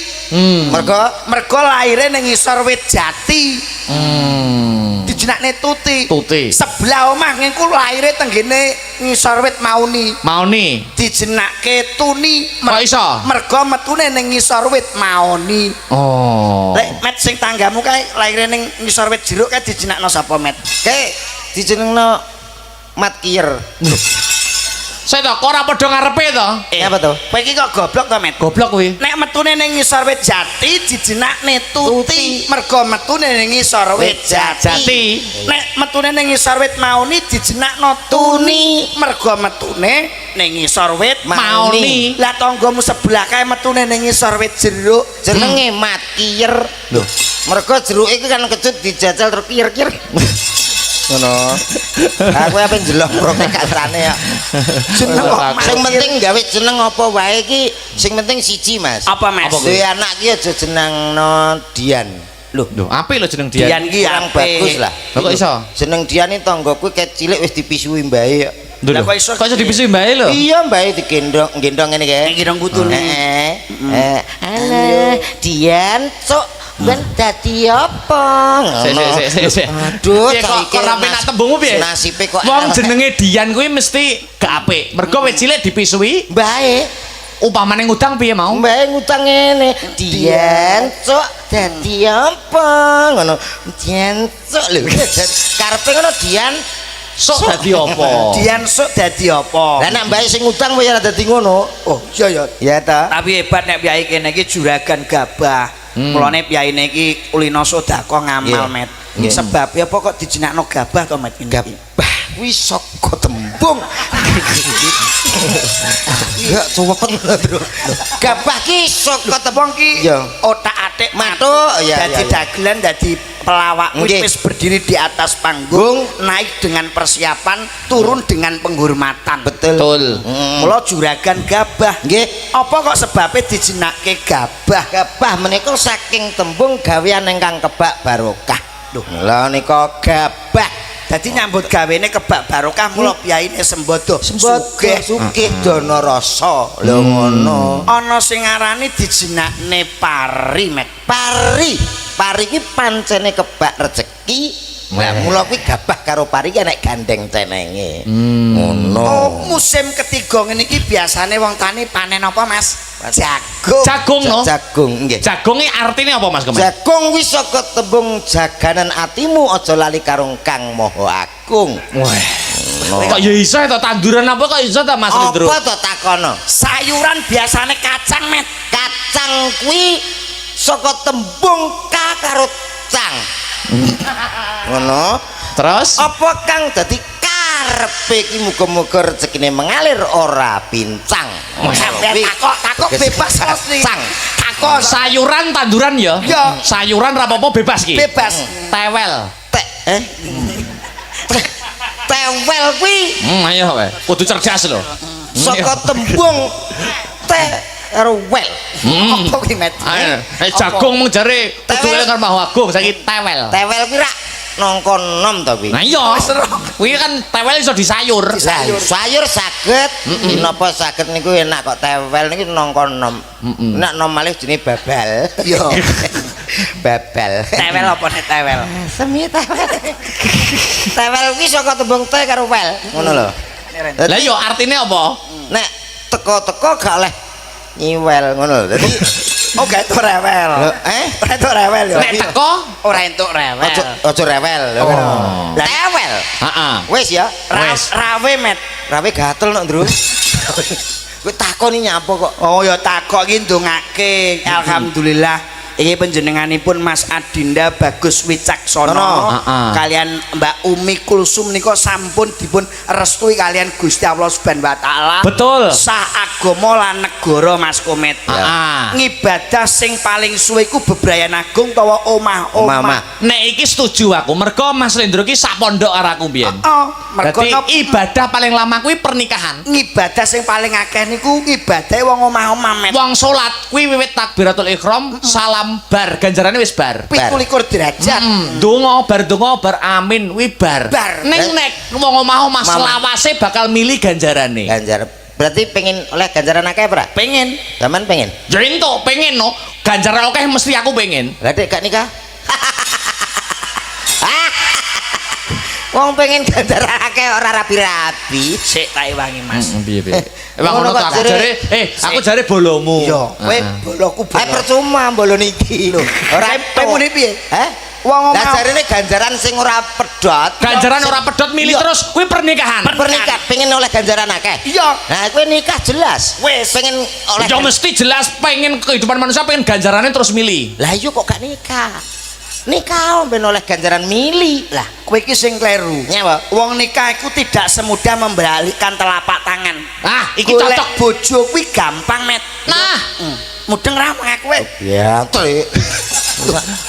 Mergo lahire ning ngisor wit jati. Dijenakne Tuti. Tuti. Sebelah omah niku lahire tenggene ngisor wit Mauni. Mauni. Dijenake Tuni. Kok iso? Mergo metune ning ngisor wit Mauni. Oh. Lek Met sing tanggamu kae lahire ning ngisor wit jeruk kae dijenakno sapa, Met? Kae dijenengno Mat Kier. Saya to, kok ora padha ngarepe to? Apa to? Kowe iki kok goblok to, Met? Goblok kuwi. Nek metune ning ngisor wit jati dijenakne Tuti. Mergo metune ning ngisor wit jati. Nek metune ning ngisor wit Mauni dijenakno Tuni. Mergo metune ning ngisor wit Mauni. Lah tanggamu sebelah kae metune ning ngisor wit jeruk. Jenenge Mat Kier. Lho, mergo jeruk iki kan kecut dijajal terus kier-kier. Ngono. Aku ape njelok protek katane ya. Jeneng kok Sing penting gawe jeneng apa wae iki sing penting siji, Mas. Apa, Mas? Duwe anak ki aja jenengno Dian. Loh, apik lho jeneng Dian. Dian ki Kurang apik. bagus lah. Lho kok iso? Jeneng Dian iki tanggoku ket cilik wis dipisui mbae. Lho, Lah, kok iso- kok iso dipisui mbae lho? Iya, mbae digendong ngene kae. Ning kirang kutune. Alah, Dian cok ben dadi apa? Sik. Aduh, Piye kok rapi nak tembungmu piye? Nasibe kok Wong jenenge Dian kuwi mesti gak apik. Mergo wis cilik dipisui, mbae. umpamane ngutang piye mau? Mbae ngutang ngene. Dian cok dadi apa? Ngono. Dian cok lho. Karepe ngono Dian Sok dadi apa? Dian sok dadi apa? Lah nek mbae sing ngutang kowe ora dadi ngono. Oh, iya ya. Ya ta. Tapi hebat nek piyai kene iki juragan Gabah. Mulane piyaine iki ulina sedekah ngamal, Nggih. Met. Nggih. Sebab ya apa kok dijenakno Gabah to, Met? Gabah. kuwi saka tembung. Ya cepet lho. Gabah ki saka tembung ki otak-atik matuk ya. Dadi dagelan dadi pelawak wis berdiri di atas panggung, naik dengan persiapan, turun dengan penghormatan. Betul. Mula juragan gabah. Nggih. Apa kok sebabnya dijenake gabah? Gabah menika saking tembung gawean ingkang kebak barokah. Lho, lha nika gabah. Dadi nyambut gawene kebak barokah mula piyaine sembodo. Sugih dana rasa. Lho ngono. Ana sing ngarani dijenakne pari, Met. Pari ki pancene kebak rejeki. Lah mula kuwi gabah karo pari ki nek gandeng cenenge. Ngono. Oh, musim ketiga ngene iki biasane wong tani panen apa, Mas? Jagung. Jagung no. Jagung nggih. Jagung iki artine apa Mas Kemen? Jagung wis saka tembung jaganan atimu aja lali karo Kang Maha Agung. Wah. Kok ya iso to tanduran apa kok iso to Mas Lindro? Apa to takono? Sayuran biasane kacang, Met. Kacang kuwi saka tembung ka karo cang. Ngono. Terus Apa Kang dadi karepe iki muga-muga rezekine mengalir ora pincang. Sampeyan takok bebas asli. Cang. Takok sayuran tanduran ya? Ya. Sayuran ra apa-apa bebas ki. bebas. Tewel. Tewel kuwi Ayo wae. Kudu cerdas lho. saka tembung te karo wel. Apa kuwi, Met? Ayo, jagung mung jare kudu Tewel. karo Maha Agung saiki tewel. Tewel kuwi rak nongkon nom to kuwi. Nah iya. Kuwi kan tewel iso disayur. Lah, sayur saged, napa saged niku enak kok tewel niku nongkon nom. Nek nom malih jenenge babal. Yo. Babal. Tewel apa nek tewel? Semi tewel. Tewel kuwi saka tembung te karo wel. Ngono lho. Lah yo artine apa? Nek teko-teko gak oleh nyiwel ngono lho. Dadi Oh, gak entuk rewel. Ora entuk rewel yo. Nek teko Ora entuk rewel. aja rewel lho. Tewel. heeh. Wis ya. Wis. Rawe, Met. Rawe gatel nok, Ndru. Kowe takoni nyapa kok? Oh ya takok iki ndongake. Alhamdulillah. Iki panjenenganipun Mas Adinda Bagus Wicaksono kalian Mbak Umi Kulsum nika sampun dipun restui kalian Gusti Allah Subhanahu wa taala. Betul. Sah agama lan negara Mas Komet. Ngibadah sing paling suwe iku bebrayan agung utawa omah-omah. Nek iki setuju aku. Mergo Mas Lindro iki sak pondok karo aku mbiyen. Mergo Dadi ibadah paling lama kuwi pernikahan. ngibadah sing paling akeh niku ngibadahe wong omah-omah, Met. Wong salat kuwi wiwit takbiratul ihram salam bar ganjarane wis bar. 17 derajat. Donga bar amin kuwi bar. Ning nek wong omah-omah selawase bakal milih ganjarane. Ganjar. Berarti pengen oleh ganjaran akeh ora? Pengen. Zaman pengen. Ya entuk pengen no. Ganjaran akeh mesti aku pengen. Lah dek gak nikah? Wong pengen ganjaran akeh ora rapi-rapi. Sik tak iwangi, Mas. Piye. Emang ngono tak jare aku jare bolomu. Yo, kowe boloku bolo. Percuma bolo niki lho. Ora Kowe muni piye? Wong Lah omah jarene ganjaran sing ora pedhot. Ganjaran ora pedhot milih terus kuwi pernikahan. Pernikahan pengen oleh ganjaran akeh. Iya. Nah, kowe nikah jelas. Wis. Pengen oleh Ya mesti jelas pengen kehidupan manusia pengen ganjarannya terus milih. Lah iya kok gak nikah. Nikah ben oleh ganjaran milih. Lah, kowe iki sing kleru. Nyapa? Wong nikah iku tidak semudah membalikkan telapak tangan. Ah, iki Golek cocok. bojo kuwi gampang, Met. Nah, Mudeng ra mengaku kowe. ya, Trik.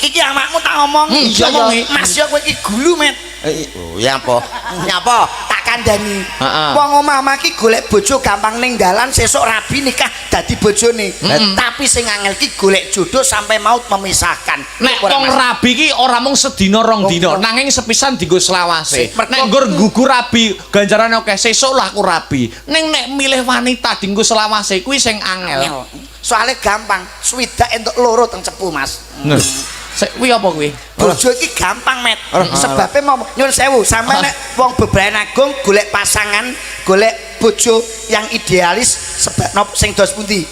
Iki amakmu tak ngomong. Iya, ngomongi. Mas yo kowe iki gulu, Met. Oh, ya apa? Nyapa? Tak kandhani. Heeh. Wong omah-omah iki golek bojo gampang ning dalan sesuk rabi nikah dadi bojone. Tapi sing angel iki golek jodoh sampai maut memisahkan. nek wong rabi ki ora mung sedina rong dina, nanging sepisan dienggo selawase. Nek nggur gugur rabi ganjarane oke, sesuk lah aku rabi. Ning nek milih wanita dienggo selawase kuwi sing angel. Soalnya gampang, swidak entuk loro teng cepu, Mas. Sik kuwi apa kuwi? Bojo iki gampang, Met. Sebabnya mau nyun sewu, sampe nek wong bebrayan agung golek pasangan, golek bojo yang idealis sebab nop sing dos pundi?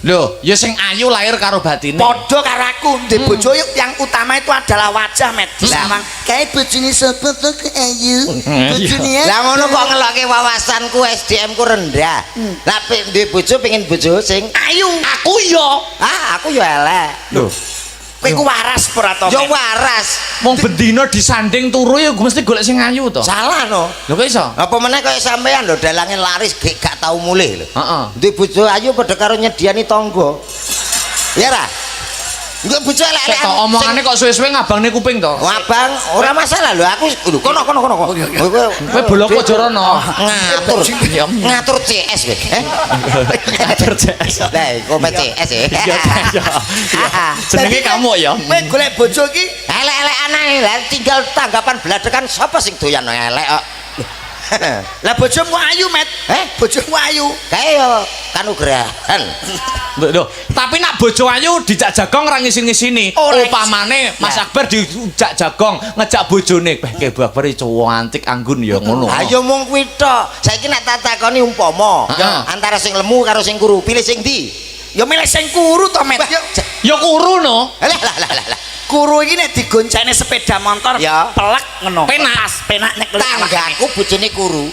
Lho, ya sing ayu lahir karo batine. Padha karo aku, ndek bojo yang utama itu adalah wajah, Met. Lah, kae bojone sapa to ayu? Bojone ya. Lah ngono kok ngelokke wawasanku SDM ku rendah. Lah ndek bojo pengen bojo sing Ayu. Aku yo. aku yo elek. Lho, Kowe ku waras ora to? Ya waras. Wong bendina disanding turu ya mesti golek sing ayu to. Salah no. Lho kok iso? Apa meneh kaya sampean lho dalange laris gak tau mulih lho. Heeh. Duwe bojo ayu padha karo nyediani tangga. Ya ra? Engko bojo Sik elek-elek. to omongane kok suwe-suwe ngabangne kuping to. Abang, ora masalah lho aku lho kono. Kowe boloko aja rono. Ngatur. Ngatur CS kowe. Ngatur CS. Lah, kok CS ya. Jenenge kamu ya. Kowe golek bojo iki Elek-elekan ae lah tinggal tanggapan bladekan sapa sing doyan elek kok. lah bojomu ayu, Met. Bojomu ayu. Kae yo kanugrahan. Lho, tapi nak bojo ayu dijak jagong ra ngisin-ngisini. Ora Upamane Mas Akbar dijak jagong ngejak bojone, "Ke Bu Akbar cowok antik anggun ya ngono." Ayo mung kuwi tok. Saiki nek tak takoni umpama antara sing lemu karo sing kuru, pilih sing ndi? Ya milih sing kuru to, Met. Yo. Ya kuru no. Lah. Kuru iki nek digoncene sepeda motor Ya. pelek ngono. Penak. Pas, penak nek Tanggaku bojone kuru.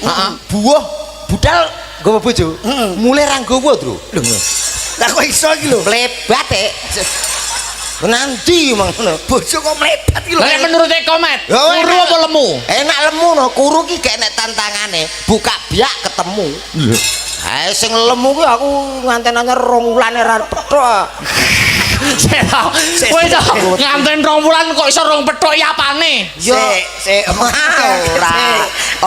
Buah budal nggawa bojo. Mulai ra nggawa, Tru. Lah kok iso iki lho? Lebat e. Nanti ngono. Bojo kok mlebat iki lho. Lah menurut komet, Oh, kuru enak. apa lemu? Enak lemu no, kuru ki gak enek tantangane. Buka biak ketemu. Ae sing lemu ki aku nganten-anten 2 wulane ra petok. Kowe to nganten 2 wulan kok iso 2 pethuk ya apane? Yo, Sik, ora.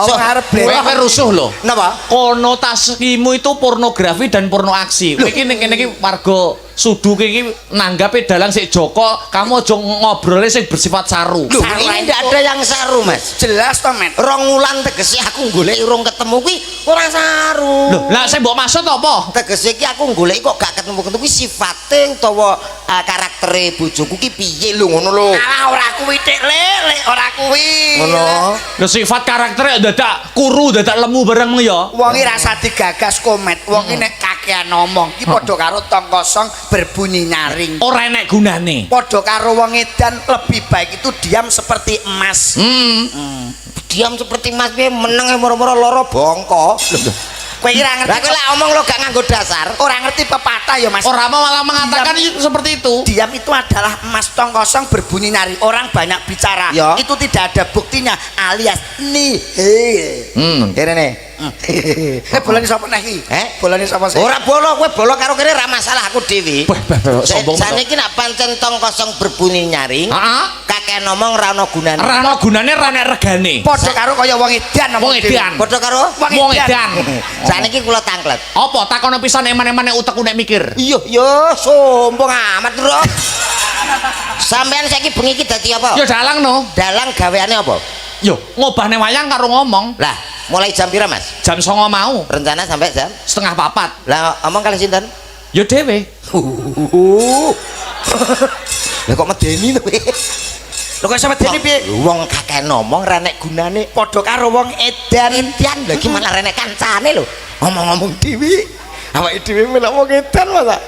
Omong arep Kowe ape rusuh lho. Napa? Konotasimu itu pornografi dan porno aksi. Kowe iki ning kene iki warga Sudu iki nanggape dalang sik Joko, kamu aja ngobrolnya sing bersifat saru. Loh, ini ndak ada yang saru, Mas. Jelas to, Met. 2 wulan tegese aku golek urung ketemu kuwi ora saru. Lho, lah sing mbok maksud apa? Tegese iki aku golek kok gak ketemu-ketemu kuwi sifate utawa karaktere bojoku ki piye lho ngono lho. Alah ora kuwi tik lek ora kuwi. Ngono. Lho sifat karakternya dadak kuru, dadak lemu bareng ya. Wong iki rasa digagas komet. Wong iki nek kakean ngomong iki padha karo tong kosong berbunyi nyaring. Ora enek gunane. Padha karo wong edan lebih baik itu diam seperti emas. Diam seperti Mas piye meneng moro-moro lara bongko. Kowe iki ora Lah ngerti. kowe lak omong lo gak nganggo dasar. Ora ngerti pepatah ya, Mas. Orang malah mengatakan seperti itu. Diam itu adalah emas, tong kosong berbunyi nyaring. Orang banyak bicara. Ya. Itu tidak ada buktinya alias nih. Kene. Bolane sapa nek iki? Bolane sapa sih? Ora bolo kowe bolo karo kene ra masalah aku dhewe. Sombong. Saniki nek pancen tong kosong berbunyi nyaring, Heeh. kakek ngomong ra ono gunane. Ra ono gunane ra enek regane. Padha karo kaya wong edan. Wong edan. Padha karo Wong edan. saniki kula tanglet. Apa takono pisan eman-eman nek utekku nek mikir. Iya, yo sombong amat, Bro. Sampean saiki bengi iki dadi apa? Ya dalang no. Dalang gaweane apa? Yo ngobahne wayang karo ngomong. Lah, mulai jam pira, Mas? Jam 09.00 mau. Rencana sampai jam? 3:30. Lah, omong kali sinten? Yo dhewe. Lah kok medeni to kowe? Lho kok sampe dene piye? Wong kakek ngomong ra nek gunane. Padha karo wong edan. Edan lagi malah renek kancane lho. Ngomong-ngomong dhewe. Awake dhewe melok wong edan masa.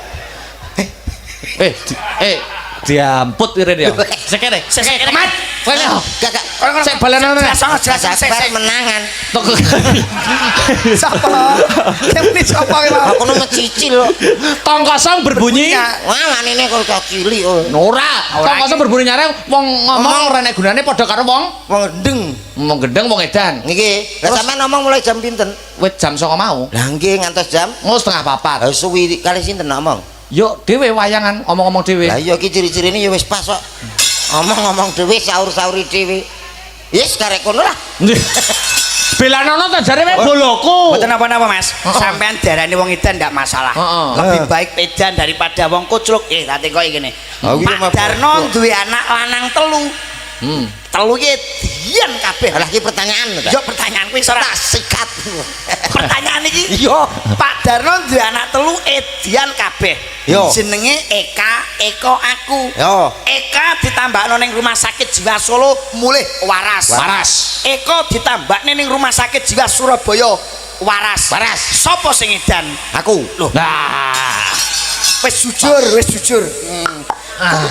Diamput iren ya. Sekere. Mat. Kowe lho. Gak. Sik balenono. Jelas Sabar menangan. Sapa? Sing sapa ki, Pak? Aku nu cicil kok. Tong kosong berbunyi. Wah, nganine kok cilik kok. Ora. Tong kosong berbunyi nyare wong ngomong ora enek gunane padha karo wong Wong gendeng. ngomong gendeng wong edan. Niki, lah sampean ngomong mulai jam pinten? Wis jam 09.00 mau. Lah nggih ngantos jam. Mau 3:30. Lah suwi kali sinten ngomong? Yo dhewe wayangan ngomong-ngomong dhewe. Lah iya iki ciri-cirine ya wis pas kok. Ngomong-ngomong dhewe saur-sauri dhewe. Yes karek kono lah. Belanono ta jare wae boloku. Mboten apa-apa, Mas. Sampean darani wong edan ndak masalah. Lebih baik edan daripada wong kucluk. Tak tekoki kene. Pak Darno duwe anak lanang 3. Telu ki dian kabeh. Lah iki pertanyaan lho. Yo pertanyaan kuwi ora tak sikat. pertanyaan iki. Yo. Pak Darno duwe anak 3 edian kabeh. Yo. Jenenge Eka, Eko aku. Yo. Eka ditambahno ning rumah sakit Jiwa Solo mulih waras. Waras. Eko ditambahne ning rumah sakit Jiwa Surabaya waras. Waras. Sopo sing edan? Aku. Loh. Nah. Wis jujur, wis jujur.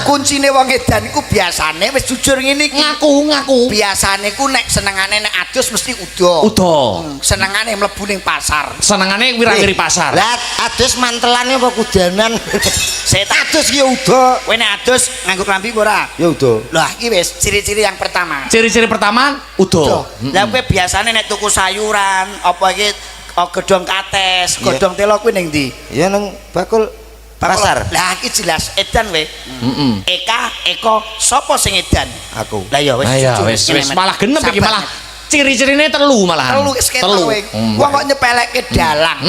Kuncine wong edan iku biasane wis jujur ngene iki. Ngaku. Biasane ku nek senengane nek adus mesti udo. Senengane mlebu ning pasar. Senengane wira-wiri pasar. Lah adus mantelane apa kudanan? Setan adus ki udo. Kowe nek adus nganggo klambi apa ora? Ya udo. Lah iki wis ciri-ciri yang pertama. Ciri-ciri pertama udo. Lah kowe biasane nek tuku sayuran apa iki gedhong kates, gedhong telo kuwi ning ndi? Ya nang bakul pasar. Lah iki jelas edan we. Eko, sapa sing edan? Aku. Lah ya wis Wis malah genep iki malah ciri-cirine telu malahan. Telu wis ketok we. Wong kok nyepelekke dalang.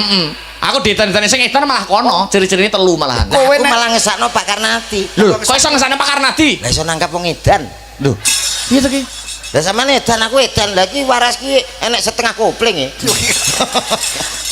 Aku ditani-tani sing edan malah kono, ciri-cirine telu malahan. Kowe malah ngesakno Pak Karnati. Lho, kok iso ngesane Pak Karnati? Lah iso nangkap wong edan. Lho. Piye to ki? Lah sampean edan aku edan. Lah iki waras ki enek setengah kopling ya.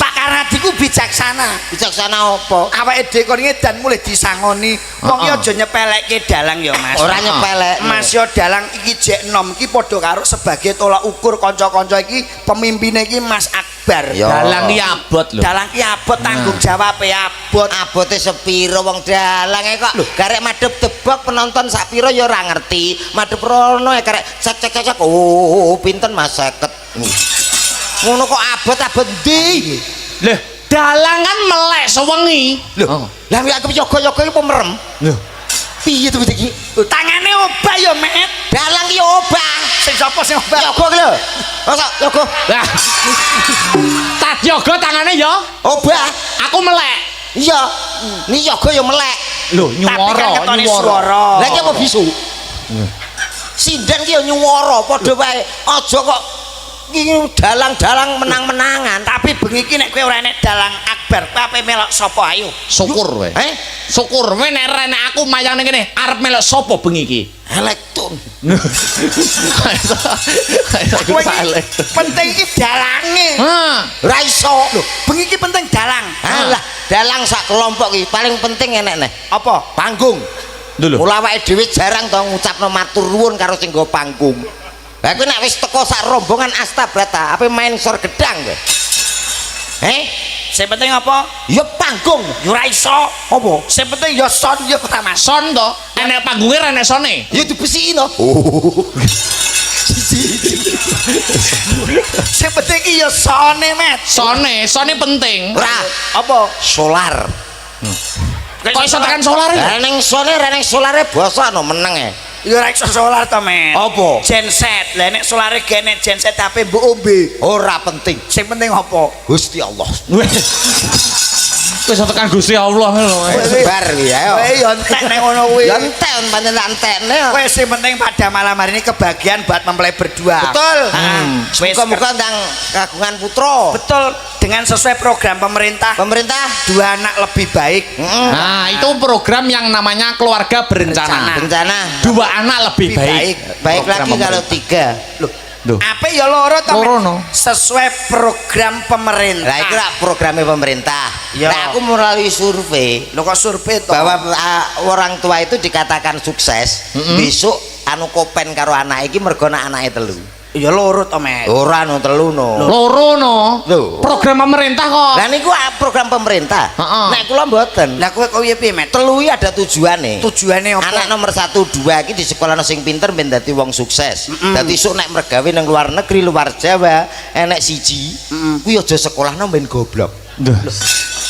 Pak Karnati ku bijaksana. Bijaksana apa? Awake dhewe kon ngedan mulih disangoni. Wong ki aja nyepelekke dalang ya, Mas. Ora nyepelek. Mas yo dalang iki jek enom iki padha karo sebagai tolak ukur kanca-kanca iki pemimpine iki Mas Akbar. Dalang ki abot lho. Dalang ki abot tanggung jawabe abot. Abote sepiro wong dalange kok garek madhep tebak penonton sak piro ya ora ngerti. Madhep rono ya garek cek pinten Mas 50. Ngono kok abot ndi? Lho, dalang kan melek sewengi. Lho, lah aku yoga-yoga iki pemerem. Lho, piye to iki? Tangane obah ya, Met. Dalang ki obah. Sing sapa sing obah? Yoga ki lho. Masa yoga? lah. Tak yoga tangane ya Obah. aku melek. Iya. Ni yoga ya melek. Lho, nyuwara. Lah iki apa bisu? Sinden ki ya nyuwara padha wae. Aja kok iki dalang-dalang menang-menangan. Tapi bengi iki nek kowe ora enek dalang Akbar, kowe ape melok sapa ayo? Syukur wae. Syukur wae nek renek aku mayang ning kene arep melok sapa bengi iki? Elektron. Kowe iki penting iki dalange. Ora iso. Lho, bengi iki penting dalang. Alah, dalang sak kelompok iki paling penting enek neh. Apa? Panggung. Lho. Mula awake dhewe jarang to ngucapno matur nuwun karo sing nggo panggung. Lah kowe nek wis teko sak rombongan Astabrata, apa main sor gedang kowe? Sing penting apa? Ya panggung. Ya ora iso. Apa? Sing penting ya son ya ora Mas. Son to, enek panggunge ra enek sone. Ya dibesiki no. Sing penting iki ya sone, Met. Sone penting. Ora, Apa? solar. Kok iso tekan solar ya? Lah ning solare basa no meneng e. Ya ora iso solar to, Met. Apa? Genset. Lah nek solare gene genset HP mbok ombe. Ora penting. Sing penting apa? Gusti Allah. Wis tekan Gusti Allah lho. Bar kuwi ayo. Kowe ya entek nek ngono kuwi. Ya entek pancen tak entekne. Wes sing penting pada malam hari ini kebahagiaan buat mempelai berdua. Betul. Wes Muga-muga ndang kagungan putra. betul dengan sesuai program pemerintah. Pemerintah 2 anak lebih baik. Nah, itu program yang namanya keluarga berencana. bencana. 2 anak lebih baik. Baik Program lagi kalau 3. Loh. Apa ya loro to? Loro, Met? no. Sesuai program pemerintah. Lah itu lah programnya pemerintah. Ya. Nah, aku melalui survei Lo kok survei to? bahwa orang tua itu dikatakan sukses. Besok anu kopen karo anak iki mergo anake telu. Ya loro to, Met. Ora no telu no. Loro no. Lho. Program pemerintah kok. Lah niku program pemerintah. Heeh. Nek kula mboten. Lah kowe kok piye, Met? Telu iki ada tujuane. Tujuane apa? Anak nomor 1 2 iki di sekolah sing pinter ben dadi wong sukses. Dadi sok nek mergawe ning luar negeri, luar Jawa, enek siji, kuwi aja sekolahno ben goblok.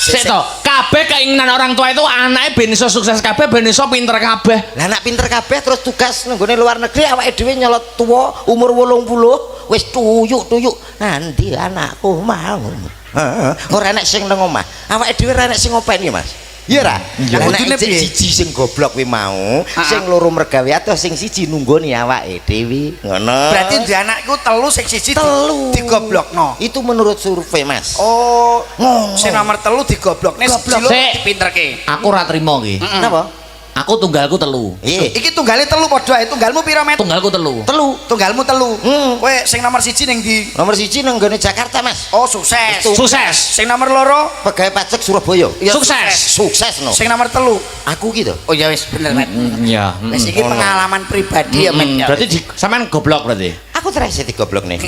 Sik to, kabeh keinginan orang tua itu anaknya ben iso sukses kabeh, ben iso pinter kabeh. Lah nek pinter kabeh terus tugas nang luar negeri awake dhewe nyolot tuwa umur 80 wis tuyuk-tuyuk. Nanti anakku mau. Heeh. Ora enek sing nang omah. Awake dhewe ora enek sing ngopeni, Mas. Iya ra? Lah nek siji sing goblok kuwi mau, sing loro mergawe atau sing siji nunggoni awake dhewe. Ngono. Berarti di anakku telu sing siji Telu. digoblokno. Itu menurut survei, Mas. Oh, sing nomor telu digoblokne siji lho Sik. dipinterke. Aku ora trimo iki. Kenapa? Aku tunggalku telu. Iya. Iki tunggale telu padha ae. Tunggalmu pira, Met? Tunggalku telu. Tunggalmu telu. Kowe sing nomor siji ning ndi? Nomor 1 nang gone Jakarta, Mas. Oh, sukses. Sukses. Sing nomor loro? Pegawai pajak Surabaya. Ya, Sukses. Sukses no. Sing nomor telu? Aku gitu. Oh ya wis bener, Met. Iya. Wis iki pengalaman pribadi ya, Met. ya. Berarti sampean goblok berarti. Aku Aku terus goblok nih.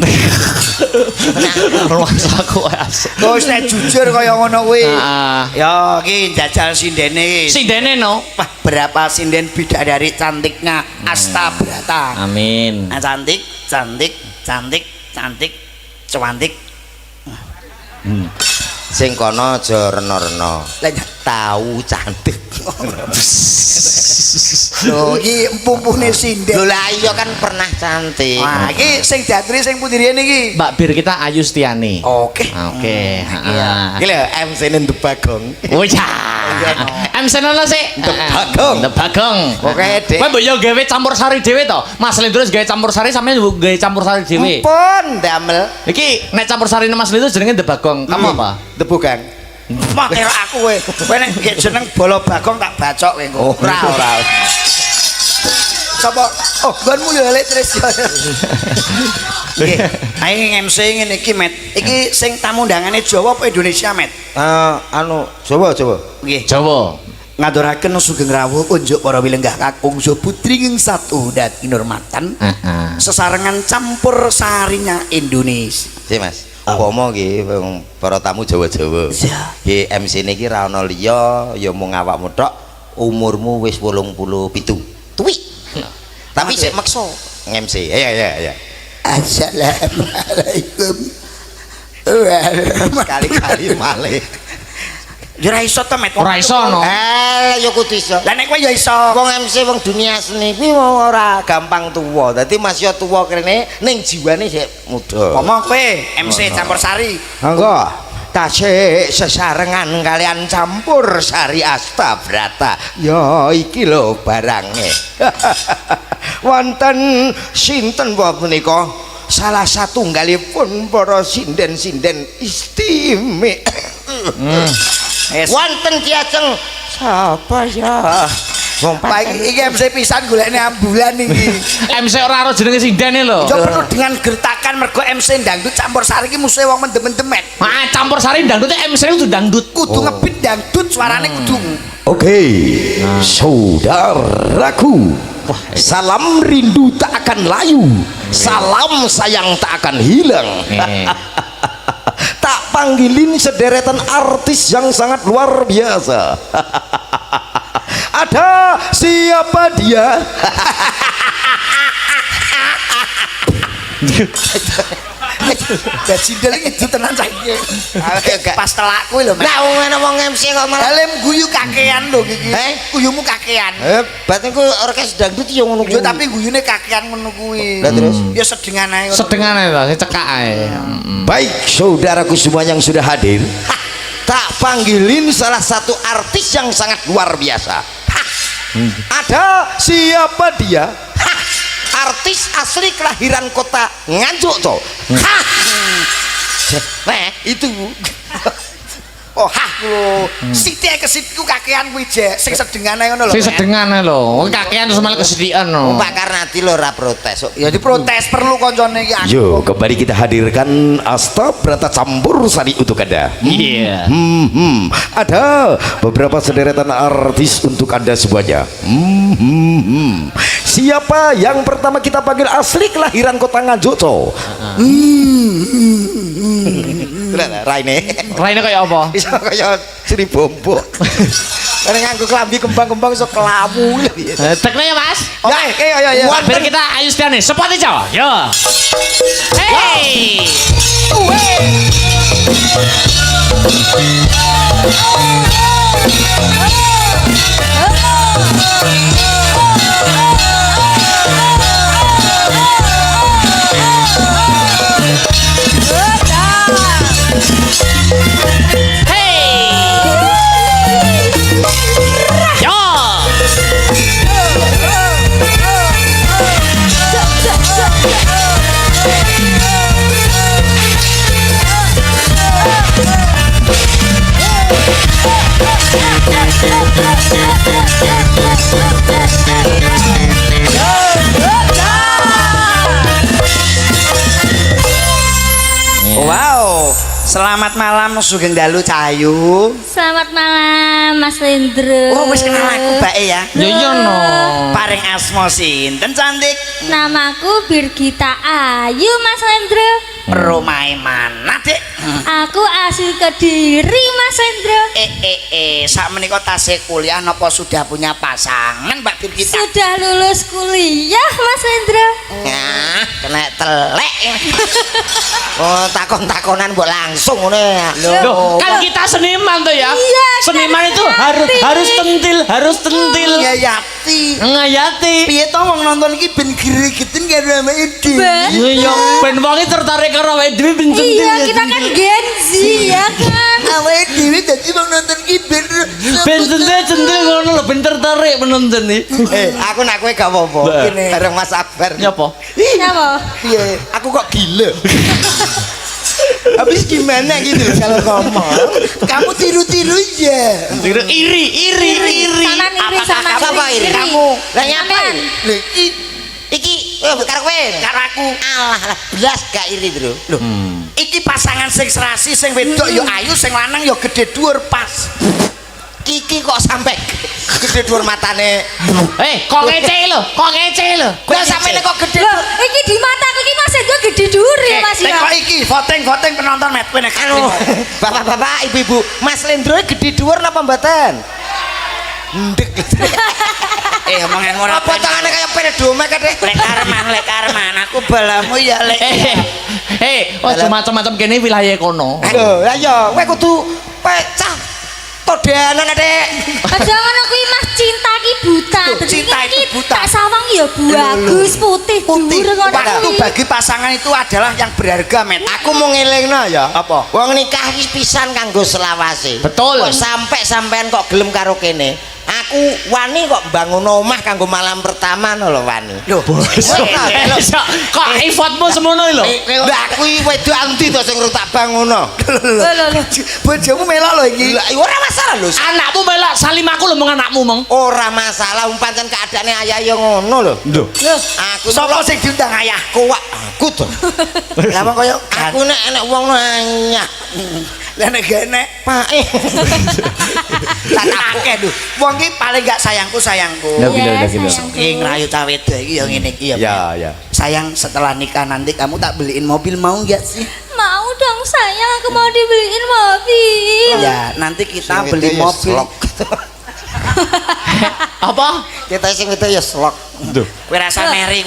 Rumahsaku asik. Wis nek jujur kaya ngono kuwi. Heeh. Ya iki jajal sindene iki. Sindene no. Wah, berapa sinden bidadari cantiknya Astabrata. Amin. Nah, cantik, cantik, cantik, cantik, cantik. Sing kono aja rena-rena. Lah Tahu cantik. lho iki empumpune sinden. Lho lah iya kan pernah cantik. Wah, iki sing diaturi sing pundi riyen iki? Mbak Bir kita Ayu Stiani. Oke. Oke, heeh. Iki lho MC nen Bagong. Oh ya. MC nono sih. Bagong. Bagong. Pokoke Dik. Kowe mbok yo gawe campur sari dhewe to. Mas Lindrus gawe campur sari sampeyan gawe campur sari dhewe. Pun damel Iki nek campur sari Mas Lindrus jenenge The Bagong. Kamu apa? Tebukan. Mak kira aku kowe. Kowe nek nggih jeneng Bolo Bagong tak bacok kowe engko. Ora. Sapa? Oh, nggonmu yo lek terus yo. Nggih. Aing MC ngene iki, Met. Iki sing tamu undangane Jawa apa Indonesia, Met? Coba. Nggih. Jawa. Ngaturaken sugeng rawuh unjuk para wilenggah kakung so putri ing satu dadi normatan. Sesarengan campur sarinya Indonesia. Si Mas. Umpama nggih wong para tamu Jawa-Jawa. Iya. Nggih MC niki ra ono liya ya mung awakmu tok, umurmu wis 87. Tuwi. Tapi sik maksa MC. Ya. Assalamualaikum. Kali-kali malih. Ya ora iso to, Met. Ora iso no. Ya kudu iso. Lah nek kowe ya iso. Wong MC wong dunia seni kuwi ora gampang tuwa. Dadi Mas yo tuwa kene ning jiwane sik muda. Ngomong kowe MC campur sari. Monggo. Tasik sesarengan kalian campur sari Astabrata. Ya iki lho barange. Wonten sinten wae menika? Salah satunggalipun para sinden-sinden istimewa. Wonten Ki Ajeng. Sapa ya? Pak iki MC pisan golekne ambulan iki. MC ora ora jenenge sindene lho. Yo perlu dengan gertakan mergo MC dangdut campur sari iki musuhe wong mendem-mendem, Met. Ah, campur sari dangdut MC kudu dangdut. Kudu ngebit dangdut suarane kudu. Oke, saudaraku, salam rindu tak akan layu, salam sayang tak akan hilang. Tak panggilin sederetan artis yang sangat luar biasa. Ada siapa dia? Dadi ndel iki tenan saiki. Pas telakku lho, Met. Lah wong MC kok malah Dalem guyu kakean lho iki. Guyumu kakean. hebat niku orkes dangdut ya ngono Yo tapi guyune kakean ngono kuwi. Lah terus? Ya sedengan ae. Sedengane to, cekak ae. Baik, saudaraku semua yang sudah hadir, tak panggilin salah satu artis yang sangat luar biasa. Ada siapa dia? Artis asli kelahiran kota Nganjuk toh. Itu. Oh, lho. Siti kesitku kakean kuwi jek sing sedengane ngono lho. Sing sedengane lho. Wong kakean terus malah kesedihan no. Pak Karnati lho ora protes. Ya diprotes perlu koncone iki. Yo, kembali kita hadirkan Astabrata campur sari untuk Anda. Iya. Ada beberapa sederetan artis untuk Anda semuanya. Siapa yang pertama kita panggil asli kelahiran kota Nganjuk to? Raine. Raine kaya apa? Iso kaya Sri Bombo. Karena nganggo klambi kembang-kembang iso kelamu. Tekne ya, Mas. Oke, ya. Biar kita Ayu Stiani, sepati Jawa. Yo. Hey. Hey! Selamat malam Sugeng Dalu Cahayu. Selamat malam Mas Lendro. Oh, wis kenal aku bae ya. Ya iya no. Paring asma sinten cantik? Namaku Birgita Ayu Mas Lendro. Romae mana, Dik? Aku asli Kediri Mas Lendro. Sak menika tasih kuliah napa sudah punya pasangan Mbak Birgita? Sudah lulus kuliah Mas Lendro. Nah, kena telek. Oh, takon-takonan mbok langsung ngono ya. Loh, kan kita seniman tuh ya. Iya, Seniman kan itu ngayati. harus tentil. Ya Yati. Ngayati. Piye to wong nonton iki ben gregetin karo awake dhewe. Ben. Iya, ben wong tertarik karo awake dhewe ben tentil. Iya, kita kan Gen Z ya kan. Awake dhewe dadi wong nonton iki ben Ben tentil ngono lho, ben tertarik menonton iki. Aku nak kowe gak apa-apa. Lah. Kene bareng Mas Akbar. Nyapa? Kenapa? Piye? Aku kok gila. Habis gimana gitu loh kalau ngomong. kamu tiru-tiru ya. Iri. Sama iri sama Apa iri? iri. Kamu. Lah nyapa Sampean. ini? Iki karo kowe. Karo aku. Alah, belas gak iri, Bro. Loh, iki pasangan sing serasi sing wedok ya ayu, sing lanang ya gede dhuwur pas. Kiki kok sampai gede dhuwur matane. Kok ngece lho. Lah sampeyan kok gede Loh, iki di mataku iki Mas Lendro gede dhuwur ya Mas ya. Kok iki voting penonton met kowe nek Anu, bapak-bapak, ibu-ibu, Mas Lendro gede dhuwur napa mboten? Ndek. omongan ora Apa tangane kaya pedomek kadek. lek arman aku balamu ya lek. Ojo macam-macam kene wilayah kono. Lho, lah ya kowe kudu pecah todanan adek. Aja ngono kuwi Mas, cinta ki buta. Loh, Dadi cinta iki itu buta. Tak sawang ya bagus putih dhuwur ngono Waktu kuwi. bagi pasangan itu adalah yang berharga met. Aku mau ngelingno ya. Apa? Wong nikah iki pisan kanggo selawase. Betul. Kok sampean kok gelem karo kene. Aku wani kok bangun omah kanggo malam pertama lho wani. Loh, Kok effortmu semono lho. Lah aku iki wedok anti to sing tak banguno. Lho. bojomu melok lho iki. Lah ora masalah lho. Anakmu melok salim aku lho mong anakmu mong. Ora masalah umpancen keadaane ayah yo ngono lho. Lho. Aku Sapa sing diundang ayahku? kuwak aku to. Lah wong koyo Aku nek enek wong nanya. lah nek gene Pak tak akeh lho. Wong iki paling gak sayangku. Iki ngrayu cah wedok iki ya ngene iki ya. Ya. Sayang, setelah nikah nanti kamu tak beliin mobil mau nggak sih? Mau dong sayang, aku mau dibeliin mobil. Ya, nanti kita beli mobil. Apa? Kita sing itu ya slok. Kowe rasa meri,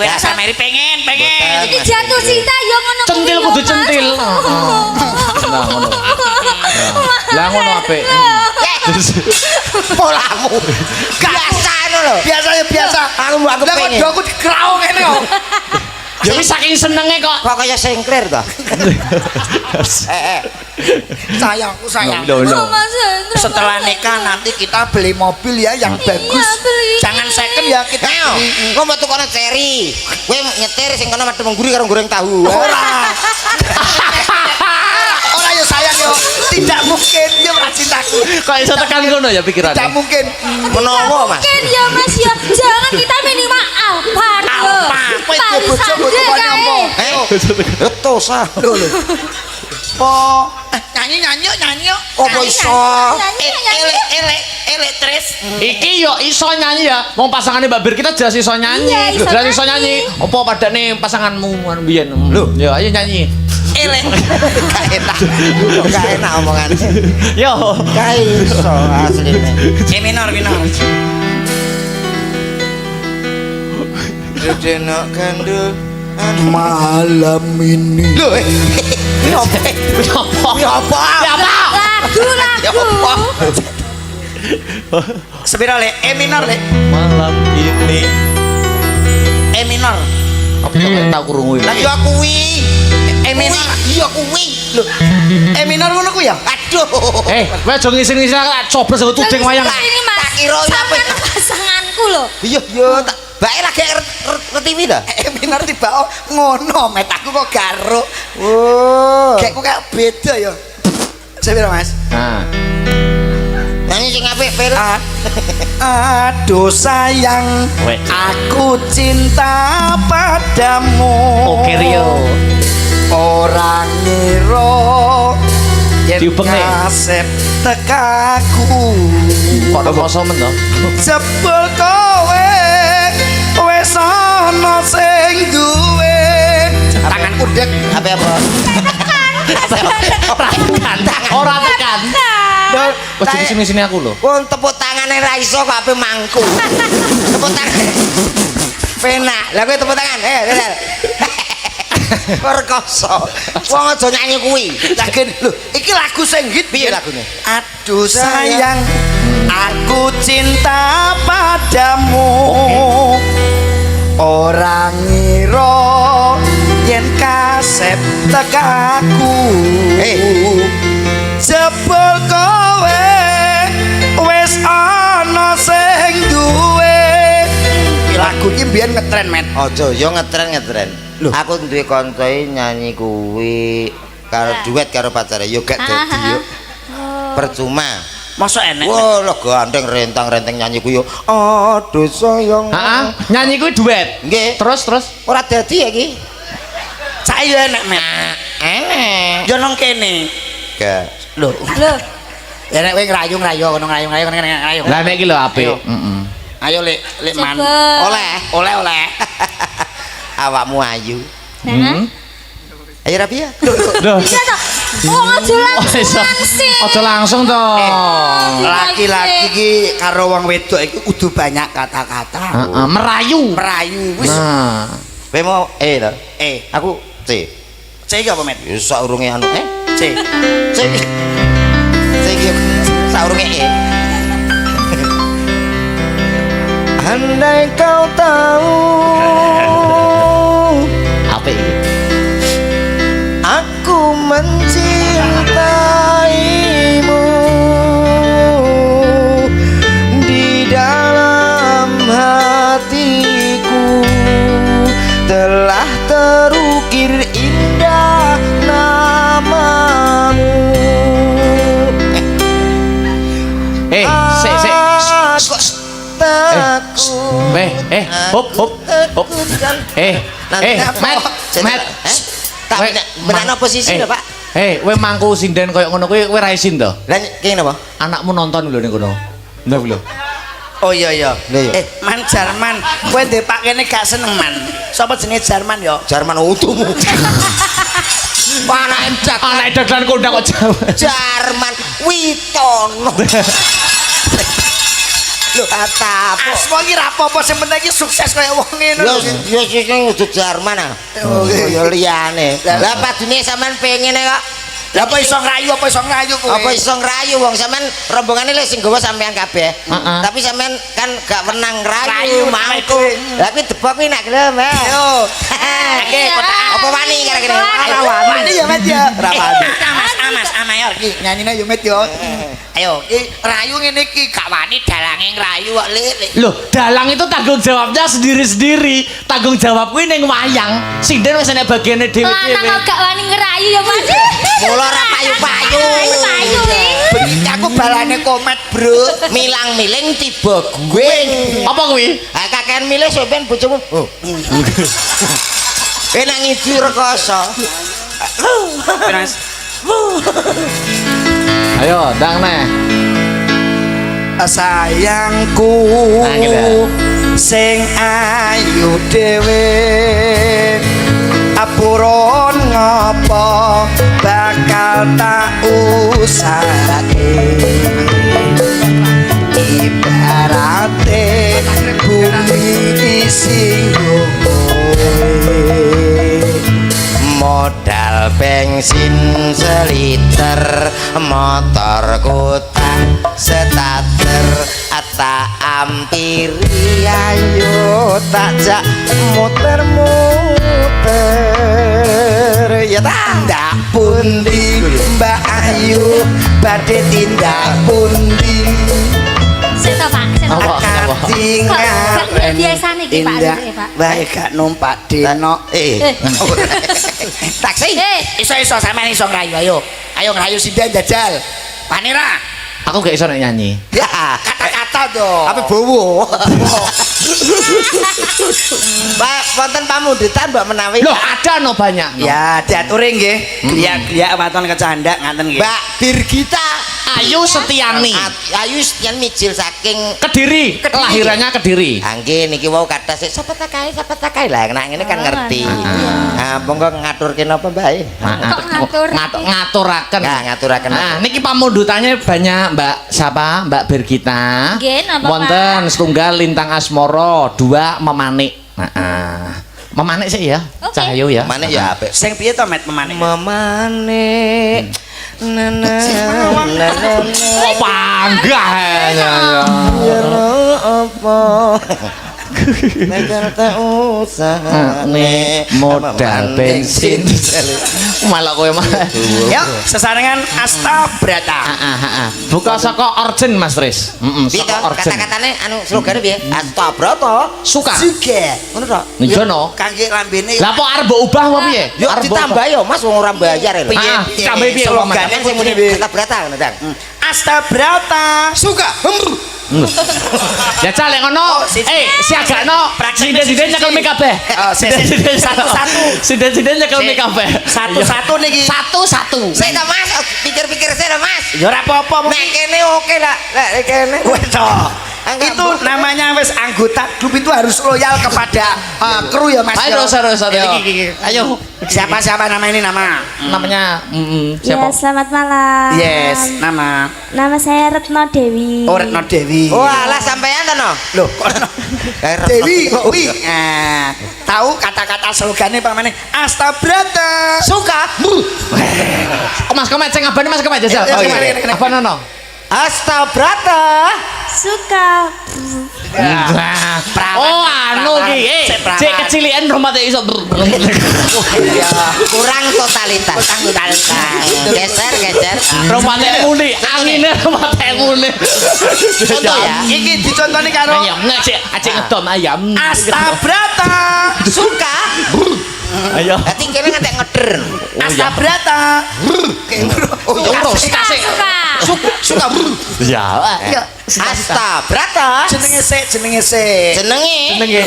pengen. Iki jatuh cinta ya ngono kuwi. Centil ya, kudu Mas. centil. Nah ngono. Lah ngono apik. Polamu. Biasa ngono lho. Biasa. Aku Lah kok pengen. aku dikraung ngene kok. Ya wis saking senenge kok. Kok kaya sengkler to? Sayangku. Oh, Mas Hendro. Setelah nikah nanti kita beli mobil ya yang bagus. beli. Jangan second ya kita. Ayo, kok metu kono seri. Kowe nyetir sing kono madhep ngguri karo goreng tahu. Ora ya sayang yo. Tidak mungkin dia ora cintaku. Kok iso tekan ngono ya pikirannya? Tidak mungkin. Menawa, Mas. Mungkin ya Mas ya. Jangan kita minimal Alphard. Alphard. Kowe duwe bojo mbok tukoni apa? Ayo. Retos ah. Oh, nyanyi yuk. Apa iso? Elek tres. Iki yo iso nyanyi ya. Wong pasangane Mbak Bir kita jelas iso nyanyi. Iya, iso Jelas iso nyanyi. nyanyi. Apa padane pasanganmu anu biyen? Lho, yo ayo nyanyi. Elek. Gak enak omongannya. Yo. Gak iso asline. Minor. Deno kandel Malam ini lho ini apa? Ini apa? Lagu. Sepira le? Minor le. Malam ini. Minor. Apa tak krungu Lah iki? yo kuwi. Minor. Iya kuwi. Lho. Minor ngono ku ya? Aduh. Kowe aja ngisin-ngisin tak coblos aku tuding wayang. Ini Mas. Tak kira ya apa? Sampeyan pasanganku loh. Iya tak bae lagi ngerti ta? Minor tiba ngono met aku kok garuk. Oh. Kayak kok kayak beda ya. Sepira Mas? Nah. Nyanyi sing apik, Fir. Aduh sayang, Weh. aku cinta padamu. Oke Rio. Orang ngira Diubeng nih. kasep tekaku Kok remoso men to? jebul kowe wis ana sing duwe tanganku dek apa Ora tekan. Kok jadi sini-sini aku lho. Wong tepuk tangane ra iso kok ape mangku. Tepuk tangan. Penak. Lah kowe tepuk tangan. Lho. Perkoso. Wong aja nyanyi kuwi. yakin lho iki lagu sing hit Piye lagune? aduh sayang aku cinta padamu orang ngira yen kasep tekaku jebul kowe wis ana sing duwe lagu iki biyen ngetren men Aja yo ngetren. Aku duwe kanca nyanyi kuwi karo duet karo pacare yo gak dadi yo. Percuma. masa enek Wah, lho gandeng rentang-renteng nyanyi kuwi yo. Aduh sayang. Heeh, nyanyi kuwi duet. Nggih. Terus Ora dadi ya iki. saya enek men Enek. yo nang kene Gak. lho Loh, Ya nek kowe ngrayu-ngrayu kono ngrayu-ngrayu kono ngrayu. lah nek iki lho apik. Ayo. Heeh. ayo lek man coba. oleh Awakmu ayu. Nah, Ayo Rabia. Lho. bisa toh? Oh, aja langsung. Aja langsung to. laki-laki iki karo wong wedok iki kudu banyak kata-kata Heeh, merayu. merayu wis Nah. Kowe mau to? Aku C. C iki apa met Ya saurunge anu C C. C iki saurunge E. Andai kau tahu Apik iki. aku mencintaimu di dalam hatiku telah terukir indah namamu. Sik. Takut. Hop. Met. Tak benar posisi lho, Pak. Kowe mangku sinden koyo ngono kowe ra isin to? Lah ki napa? Anakmu nonton lho ning kono. Ndak lho. oh iya Lah iya. man Jerman kowe ndek pak kene gak seneng man sapa jenenge Jerman yo Jerman utuhmu. Panake jak Anak dagelan kondang kok Jawa. Jerman Witono. Lho kata apa? asmo iki ra apa-apa sing penting iki sukses kaya wong ngene Lho lho yo sing udah Jerman ah. Yo liyane. Lah padune sampean pengen kok. Lah apa iso ngrayu kowe? Apa iso ngrayu wong sampean rombongane lek sing gawa sampean kabeh. Tapi sampean kan gak menang ngrayu Ngrayu, mangku. ngrayu. Lah kuwi debok kuwi nak gelem. Yo. Oke, apa wani kira-kira? Wani ya met ya. Ora wani. Amas ayo iki nyanyine yo met yo. Ayo iki rayu ngene iki gak wani dalange ngrayu kok Lek. Loh, dalang itu tanggung jawabnya sendiri-sendiri. Tanggung jawab kuwi ning wayang. Sinden wis enek bagene Lanang dhewe-dhewe. kok gak wani ngerayu ya, Mas. Mula ora payu-payu. Payu Bengi aku balane komet, Bro. Milang-miling tiba gue. Apa kuwi? Ah kakean milih sampean bojomu. Oh. Enak ngidi rekoso. Mas. Ayo, ndang neh. Sayangku Nah, gitu. sing ayu dhewe apuron ngopo bakal tak usahake ibarate bumi disinggung modal bensin seliter motorku tak starter ata ampiri ayo tak jak muter-muter ya tindak pundi Mbak Ayu badhe tindak pundi Sik to, Pak. Sik to, Pak. Apa? Kok gak biasane iki, Pak, iki, Pak. bae gak numpak dino taksi iso sampean iso ngrayu ayo ngrayu sinden jajal Panira Aku gak iso nek nyanyi. ya kata-kata to. Apa bowo? Mbak, wonten pamundutan Mbak menawi. Loh, ada no banyak. No. Ya, diaturi nggih. Gliak-gliak waton kecandak ngaten nggih. Mbak Birgita Ayu Setiani. Ayu Setiani mijil saking Kediri, kelahirannya Kediri. Angge niki wau kata sik sapa takae lah nek ngene kan ngerti. Nah, monggo ngaturke napa Mbak? Kok ngatur? Ngaturaken. Ya, ngaturaken. Nah, niki pamundutannya banyak Mbak siapa? Mbak Birgita. Nggih, napa, Pak? Wonten setunggal Lintang Asmara, 2 Memanik. Nah, Memanik sih ya. Oke. Cahyo ya. Mana ya apik. Sing piye to met memanik? Memanik. Nana. Oh, panggah ya. Apa? Negar tak usah Modal bensin. Malah kowe mah. Yuk, sesarengan Astabrata. Buka saka Orjen Mas Tris. Heeh, Piye saka to Orjen. kata-katane anu slogane piye? Astabrata. Suka. Juga. Ngono to. Iya no. Kangge lambene. Lah kok arep mbok ubah apa piye? Yo Arep mbok ditambah yo Mas wong ora bayar lho. Piye? tambah piye Slogane Kan sing muni Astabrata ngono Dang. Astabrata. Suka. Ya calek ngono. Siagakno. Siden-siden nyekel mik kabeh. Siden-siden Satu-satu. Siden-siden nyekel mik kabeh. Satu-satu niki. Satu-satu. Saya to Mas, pikir-pikir saya to Mas. Ya ora apa-apa. Nek kene oke lah. Nek kene. Wes toh. Itu namanya wes anggota grup itu harus loyal kepada kru ya Mas. Ayo terus. Ayo. Siapa nama ini nama? Namanya Ya, siapa? selamat malam. Yes, nama. Nama saya Retno Dewi. Oh, Retno Dewi. Oh, alah sampean to no. Loh, kok Dewi kok wi. Nah, tahu kata-kata slogannya Pak Mane? Astabrata. Suka. Mas Komet sing ngabane Mas Komet jajal. Oh, iya. Apa nono? Astabrata. Suka. Oh, anu ki. Cek kecilian rumah teh iso. Kurang totalitas. Geser. Rumah teh muni, angine rumah teh muni. Contoh ya. Iki dicontoni karo Ayam ngecek acek ngedom ayam. Astabrata. Suka. Ayo. Berarti kene ngantek ngeder. Astabrata. Oh, ya urus. Kasih. Suka. Ya. Astabrata. Jenenge sik. Jenenge.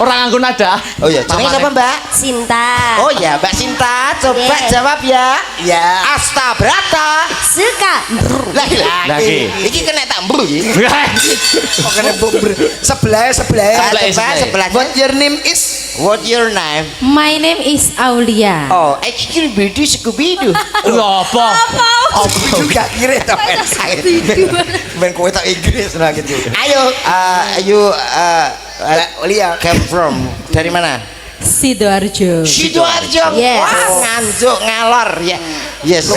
Orang nganggo nada. Oh ya, jenenge siapa Mbak? Sinta. Oh ya, Mbak Sinta, coba jawab ya. Ya. Astabrata. Suka. Lagi. Iki kena tak mbru iki. Kok kene bubur. Sebelah. Sebelah. What your name is? What your name? My name is Aulia. Oh, iki bidu Scooby-Doo. Lho apa? Juga kira to. Ben kowe tak Inggris nah gitu. Ayo, Lihat. came from dari mana? Sidoarjo. Sidoarjo. Yes. Wah, nganjuk ngalor ya. Yes.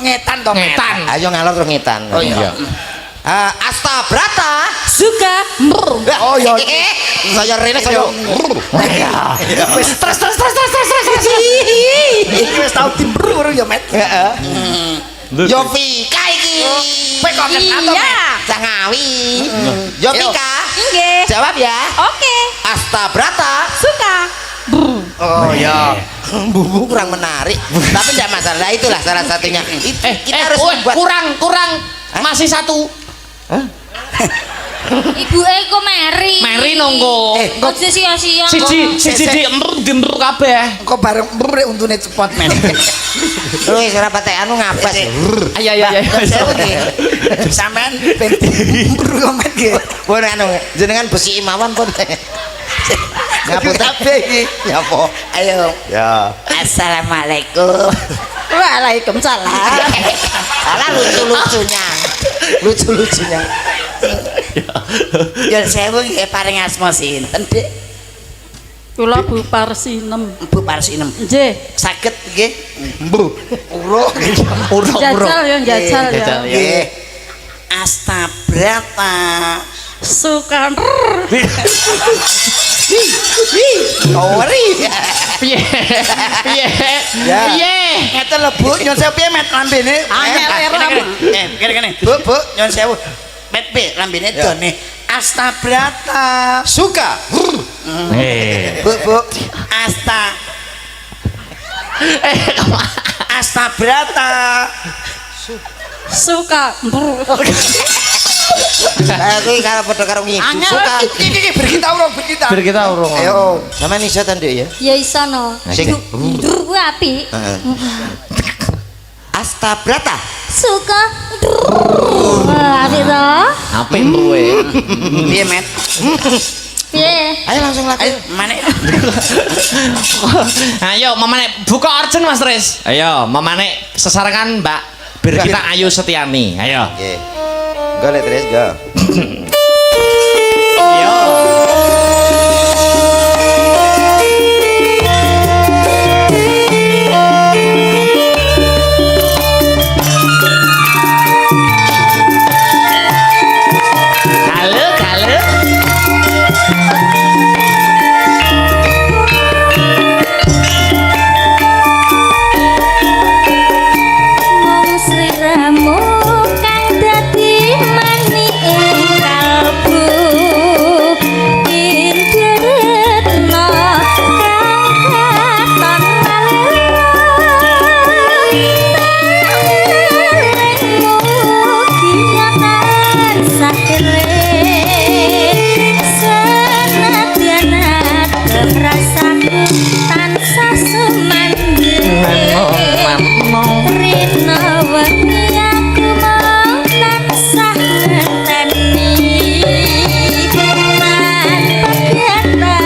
Ngetan to. Ngetan. Ayo ngalor terus ngetan. Oh iya. Astabrata. Suka. Oh iya. Saya rene saya. Wis terus. Iki wis tau diburu ya, Met. Heeh. Yovika iki. Kowe kok kenal to, Met? Jangawi. Yovika. Nggih. Jawab ya. Oke. Astabrata. Suka. Oh iya. Bubu kurang menarik. Tapi tidak masalah. Itulah salah satunya. Kita harus membuat kurang. Masih satu. Ibu kok Mary. Mary nonggo. Kok sia-sia. Siji dimber kabeh. Kok bareng mrek untune cepot, Met. Wis ora patek anu ngapes. Ayo. Sampean ben diburu kok, Met nggih. Pun anu jenengan besi imawan pun. Ngapus kabeh iki. Nyapa? Ayo. Ya. Assalamualaikum. Waalaikumsalam. Ala lucu-lucunya. Ya sewu nggih paring asma sinten, Dik? Kula Bu Parsinem. Bu Parsinem. Nggih. Saged nggih. Mbuh. Uruk. Jajal ya, jajal ya. Nggih. Astabrata. Suka. Ori. Piye? Ngeten lho, Bu. Nyun sewu piye met lambene? Kene. Bu, nyun sewu. Met piye lambene done? Astabrata. Suka. Bu. Astabrata. Suka. Kuwi karo padha karo ngidu suka. Iki berkita urung berkita. Biar kita urung. Ayo, sampean iso ta Nduk ya? Ya iso no. Sing Dur kuwi apik. Astabrata. Suka. Apik to? Apik kowe. Piye, Met? Piye? Ayo langsung lagi. Ayo, manek. Ayo, mamane buka orjen Mas Tris. Ayo, mamane sesarengan Mbak Birgita Ayu Setiani. Ayo. Nggih. Golek terus go. Ayo. Halo, halo. Mung sliramu kang dadi mani ing kalbu indretno kang katon malemu kianan sakire senadyan rasaku tansah sumandhe Rina wengi aku mau tansah ngeteni tanpa kata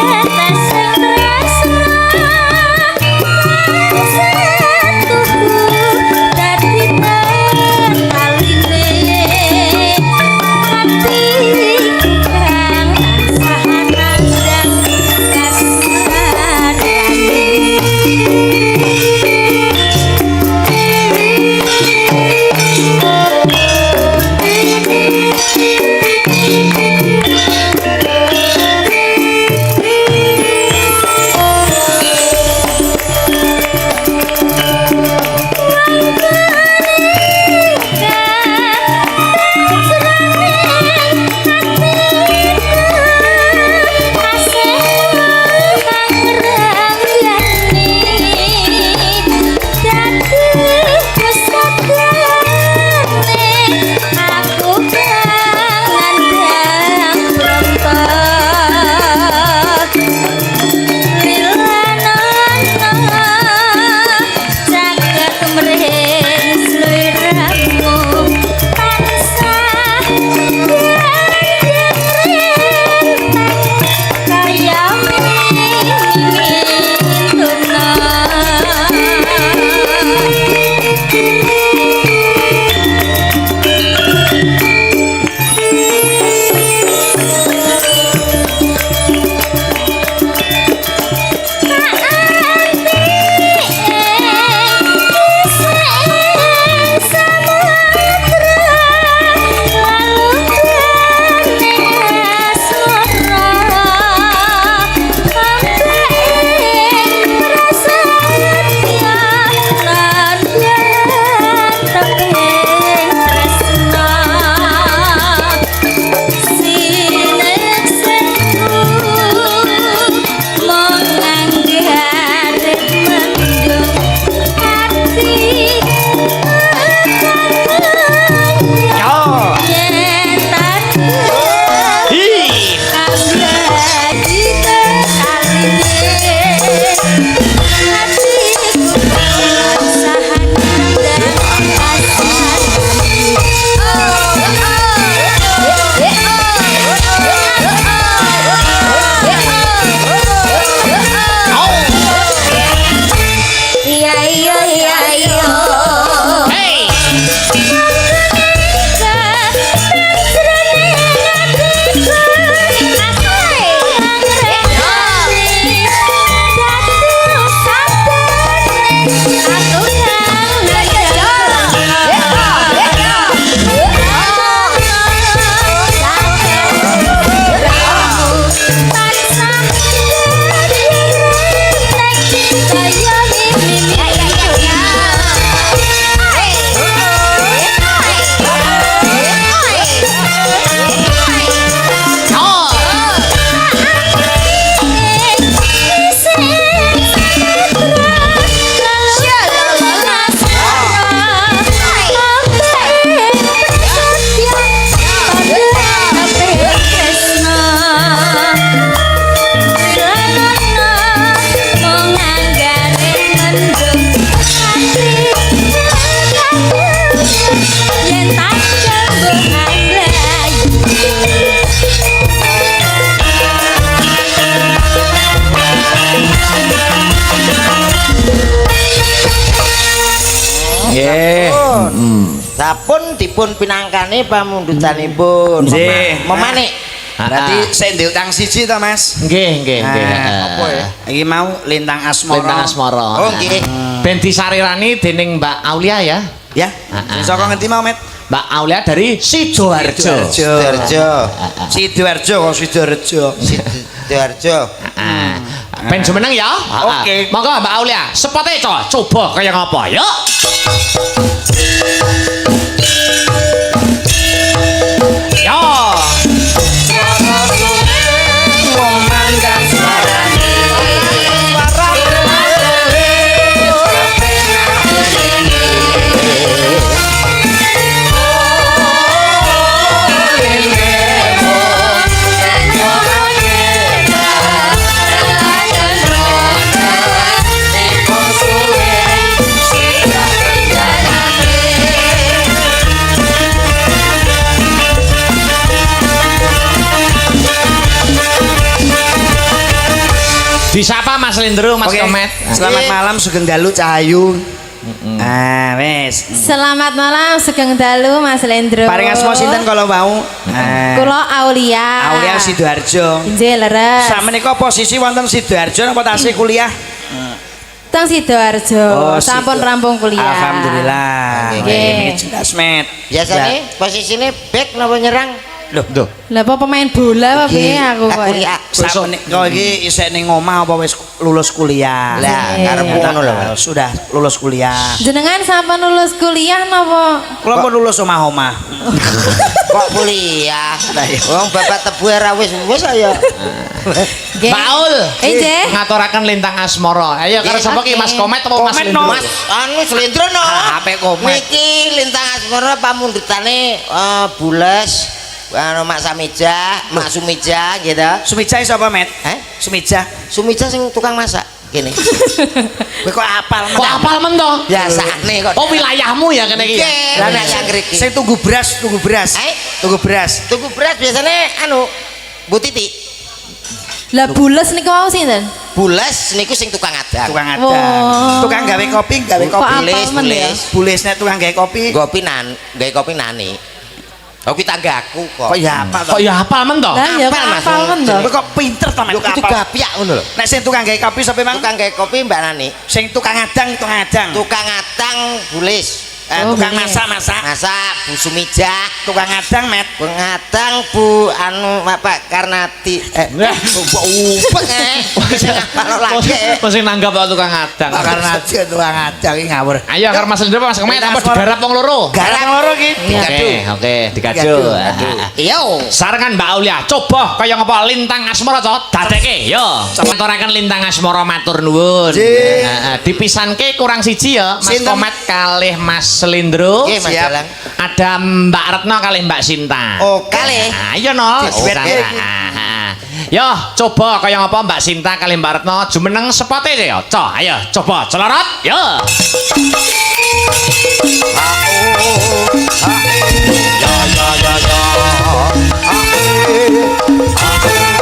kata sing tresno satuku dadi taline hatiku kang tansah nandang kasarane Aku kangen dan berontak Lilanono jagat mring sliramu tansah kaya Ayo, Nggih. Sampun dipun pinangkani pamundutanipun. Nggih. Memanik. Berarti saya ndek utang siji to, Mas. Nggih, nggih, nggih. Apa ya? Iki mau Lintang Asmara. Lintang Asmara. Oh nggih. Ben disarirani dening Mbak Aulia ya. Ya. Sing saka ngendi mau, Met? Mbak Aulia dari Sidoarjo. Sidoarjo. Sidoarjo kok Sidoarjo. Sidoarjo. Ben jumeneng ya. Oke. Monggo Mbak Aulia, sepote coba kaya ngapa, yuk. Yo. Disapa Mas Lindro, Mas Oke. Komet. Selamat malam Sugeng Dalu Cahayu. Wes. Selamat malam Sugeng Dalu Mas Lendro. Paring asma sinten kalau mau? Kula Aulia. Aulia Sidoarjo. Nggih leres. Sakmenika posisi wonten Sidoarjo napa tasih kuliah? Teng Sidoarjo. Sampun rampung kuliah. Alhamdulillah. Nggih. Jelas, Met. Biasane posisine back napa nyerang? Loh, Lah apa pemain bola apa piye aku kok. Kuliah. Sakmenika iki isih ning omah apa wis lulus kuliah? Lah, Nggih. karepku ngono lho. Sudah lulus kuliah. Jenengan sampun lulus kuliah napa? Kula pun lulus omah-omah. Kok kuliah? Wong bapak tebu ora wis ya. Nggih. Paul. Nggih. Ngaturaken Lintang Asmara. Ayo karo sapa ki Mas Komet apa Mas Komet, Lindro? no. Mas anu Slendro no. Ape Komet. Niki Lintang Asmara pamundutane Bules anu Mak Samija, Mak Sumija gitu. Sumija sapa, Met? Sumija. Sumija sing tukang masak kene. Kowe kok apal, Met? Kok apal men to? Biasane kok. Oh wilayahmu ya kene iki. ya? Nggih, Lah wilayah nek ngriki. sing tunggu beras. Tunggu beras. Tuku beras biasane anu Bu Titi. Lah bules niku wau sinten? Bules niku sing tukang adang. Tukang adang. Wah. Tukang gawe kopi, gawe Kok kopi. apal men ya? Bules nek tukang gawe kopi. Gawe kopi nani. Oh kita tanggaku kok. Kok ya apa Kok ya apal men to? Lah ya Apal, kok Mas. apal men to. Kowe kok pinter to, Met? Yo kudu Apal. gapiak ngono lho. Nek sing tukang gawe kopi sapa, Mang? Tukang gawe kopi Mbak Nani. Sing tukang adang. Tukang adang Bulis. Tukang iya. masak. Masak Bu Sumija. Tukang adang, Met. Pengadang Bu anu Bapak Karnati. Upek sing apal lagi. Kok sing nanggap kok tukang adang. Karena aja tukang adang iki ngawur. Ayo karo Mas Lindro Mas Komet apa digarap wong loro? Garap loro iki. Oke, dikado. Iya. Sarengan Mbak Aulia, coba kaya ngapa Lintang Asmara to? Dadekke yo. Ngaturaken Lintang Asmara matur nuwun. Heeh, dipisanke kurang siji ya, Mas Sinten? Komet kalih Mas Lindro. Nggih, Mas Siap. Dalang. Ada Mbak Retno kalih Mbak Sinta. Oh, kalih. Ayo no. Diduetke iki. Yo, coba kaya ngapa Mbak Sinta kalih Mbak Retno jumeneng sepote yo. Ayo, coba celorot. Yo.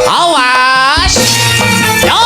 Awas. Yo.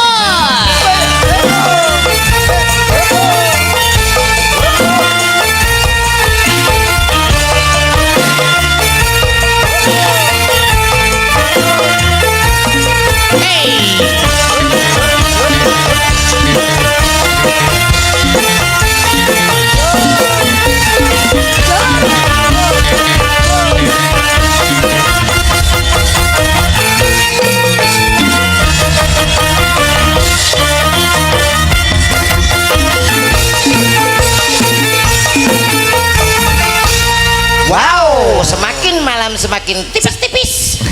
Wow, semakin malam semakin tipis-tipis.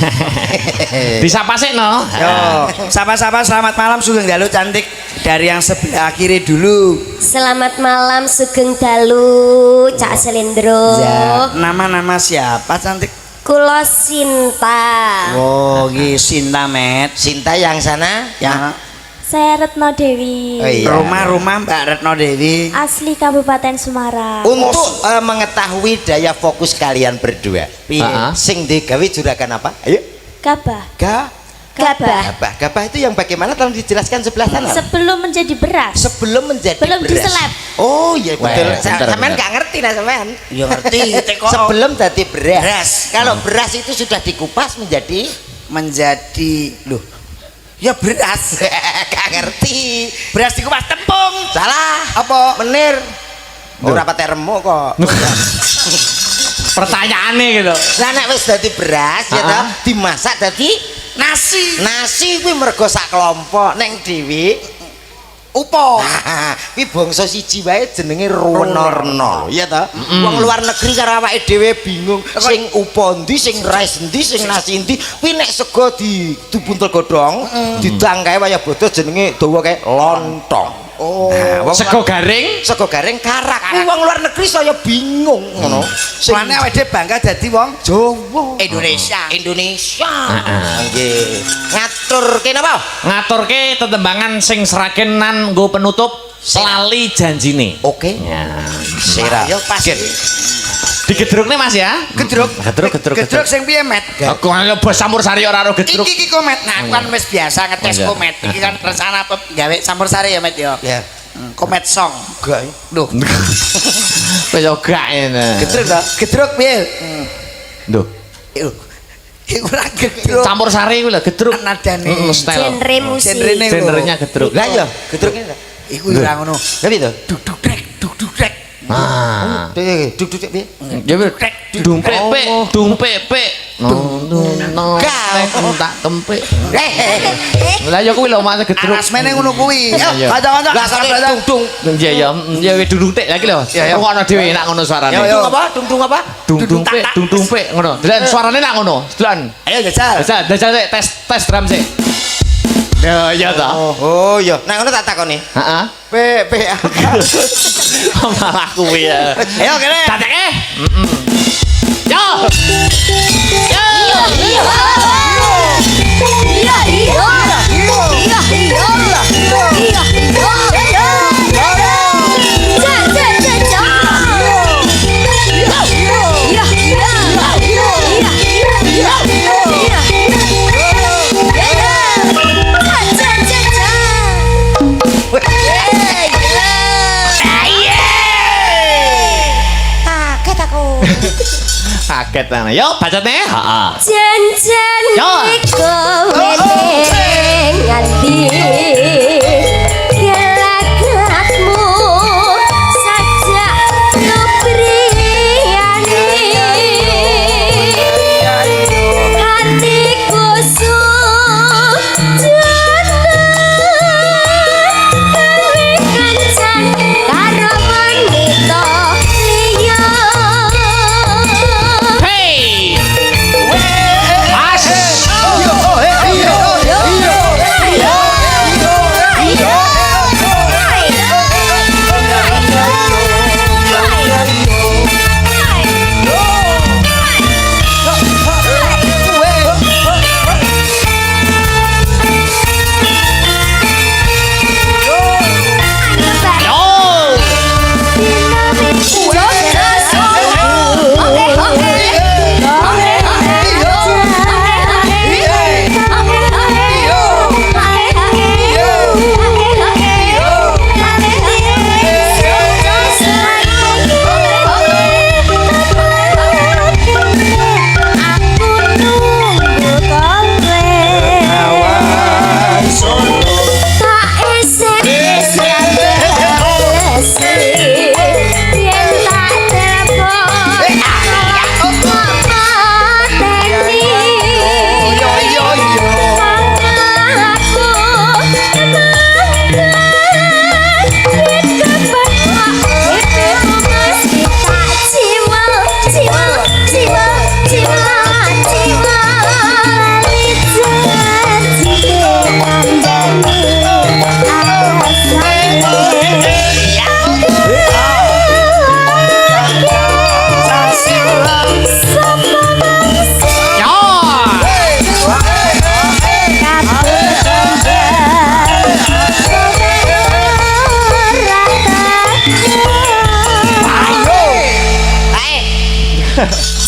Disapa sik no. Yo, sapa-sapa selamat malam Sugeng Dalu cantik dari yang sebelah kiri dulu. Selamat malam Sugeng Dalu, Cak Selendro. Ya, nama-nama siapa cantik? Kulo Sinta. Oh, iki Sinta, Met. Sinta yang sana, Yang Saya Retno Dewi. Oh, iya. rumah-rumah Mbak Retno Dewi. Asli Kabupaten Semarang. Untuk mengetahui daya fokus kalian berdua, Piye? sing digawe juragan apa? Ayo. Gabah. Gabah. Gabah itu yang bagaimana tolong dijelaskan sebelah sana. Sebelum menjadi beras. Sebelum menjadi Belum beras. diselap. Oh iya betul. Weh, pinter, Sampean pinter. gak ngerti nah sampean. Ya ngerti teko Sebelum jadi beras. Beras. Kalau beras itu sudah dikupas menjadi loh. Ya beras. gak ngerti. Beras dikupas tepung. Salah. Apa? Menir. Ora patek remo kok. Pertanyaannya gitu. Lah nek wis dadi beras ya ta, dimasak dadi Nasi. nasi kuwi mergo sak kelompok ning dhewe Upo. kuwi bangsa siji wae jenenge Ruwerna ya ta. Wong luar negeri karo awake dhewe bingung sing upo ndi, sing rais ndi, sing nasi ndi. Kuwi nek sego dibuntel godhong, didang kae waya bodo jenenge dawa kae lontong. Oh, Sego garing. sego garing karak. Kuwi wong luar negeri saya bingung ngono. Sing Soalnya awake dhewe bangga dadi wong Jawa Indonesia. Indonesia. Nggih. Ngaturke napa? Ngaturke tetembangan sing serakenan nggo penutup lali janjine. Oke. Ya. Sira. Ya pas. Digedrukne Mas ya. Gedruk. Gedruk. Sing piye, Met? Aku ana bos campur sari ora ro gedruk. Iki komet. Nah, aku kan wis biasa ngetes Iya. komet. Iki kan rencana apa gawe campur sari ya, Met ya. Ya. Komet song. Gak. Loh, Wis yo gak ngene. gedruk ta? Gedruk piye? Lho, Iku ora gedruk. campur sari kuwi lho gedruk. Nadane. Style. Genre musik. Genrene lho. Genrenya gedruk. Lah ya, gedruknya ta. Iku ora ngono. Lah piye to? Duk duk trek. Ah. Duk-duk piye? Ya wis dung pepe. No. Tak kempik. Lah ya kuwi lho Mas gedruk. Asmene ngono kuwi. Iya. Kanca-kanca. Lah sampe dung-dung. Ya ya wis dung tek lagi lho. Ngono dhewe enak ngono suarane. Dung apa? Dung apa? Dung pek ngono. Delan suarane enak ngono. Delan. Ayo jajal. Jajal sik tes drum sik. Ya ya ta. Oh iya. Nek ngono tak takoni. Heeh. P. Malah kuwi ya. Ayo kene. Tateke. Yo. Yo. Kaget ana. Yo bacotne. Heeh. Jan-jan Yo. kowe nganti gelagatmu sajak kepriyane hatiku kancan karo wanita liya. Hey. As.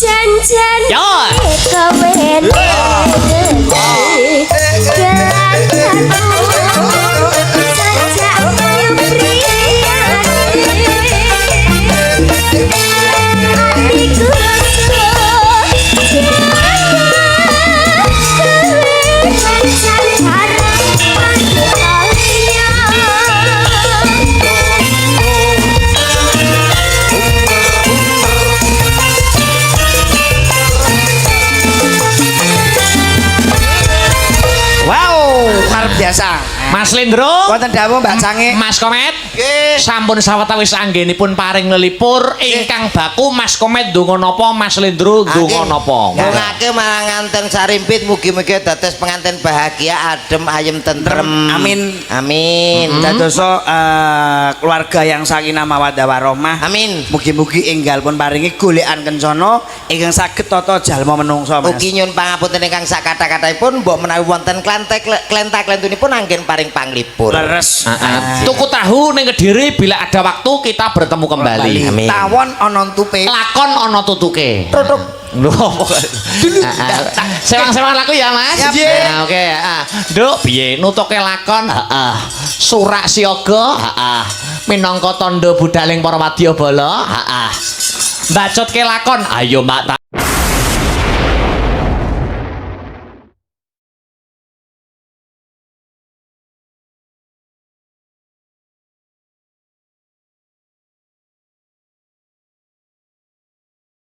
Jan-jan Yo. kowe Slendro. Wonten dawuh Mbak Cange. Mas Komet. Nggih. Sampun sawetawis anggenipun paring lelipur ingkang baku Mas Komet ndonga napa Mas Slendro ndonga napa. Ngake marang nganten sarimpit mugi-mugi dados pengantin bahagia, adem, ayem, tentrem. Amin. Amin. Dadosa keluarga yang sakinah mawaddah warahmah. Amin. Mugi-mugi enggal pun paringi golekan kencana ingkang saged tata jalma menungsa Mas. Ugi nyun pangapunten ingkang sakatha-kathahipun mbok menawi wonten klenta-klentunipun anggen paring panglipur. Leres. Tuku tahu ning Kediri bila ada waktu kita bertemu kembali. Amin. Tawon ana tupe. Lakon ana tutuke. Tutuk. Sewang-sewang laku ya Mas. Nah, oke. Nduk piye nutuke lakon? Heeh. Surak siaga? Heeh. Minangka tandha budhaling para wadyabala? Heeh. Mbacutke lakon. Ayo Mbak.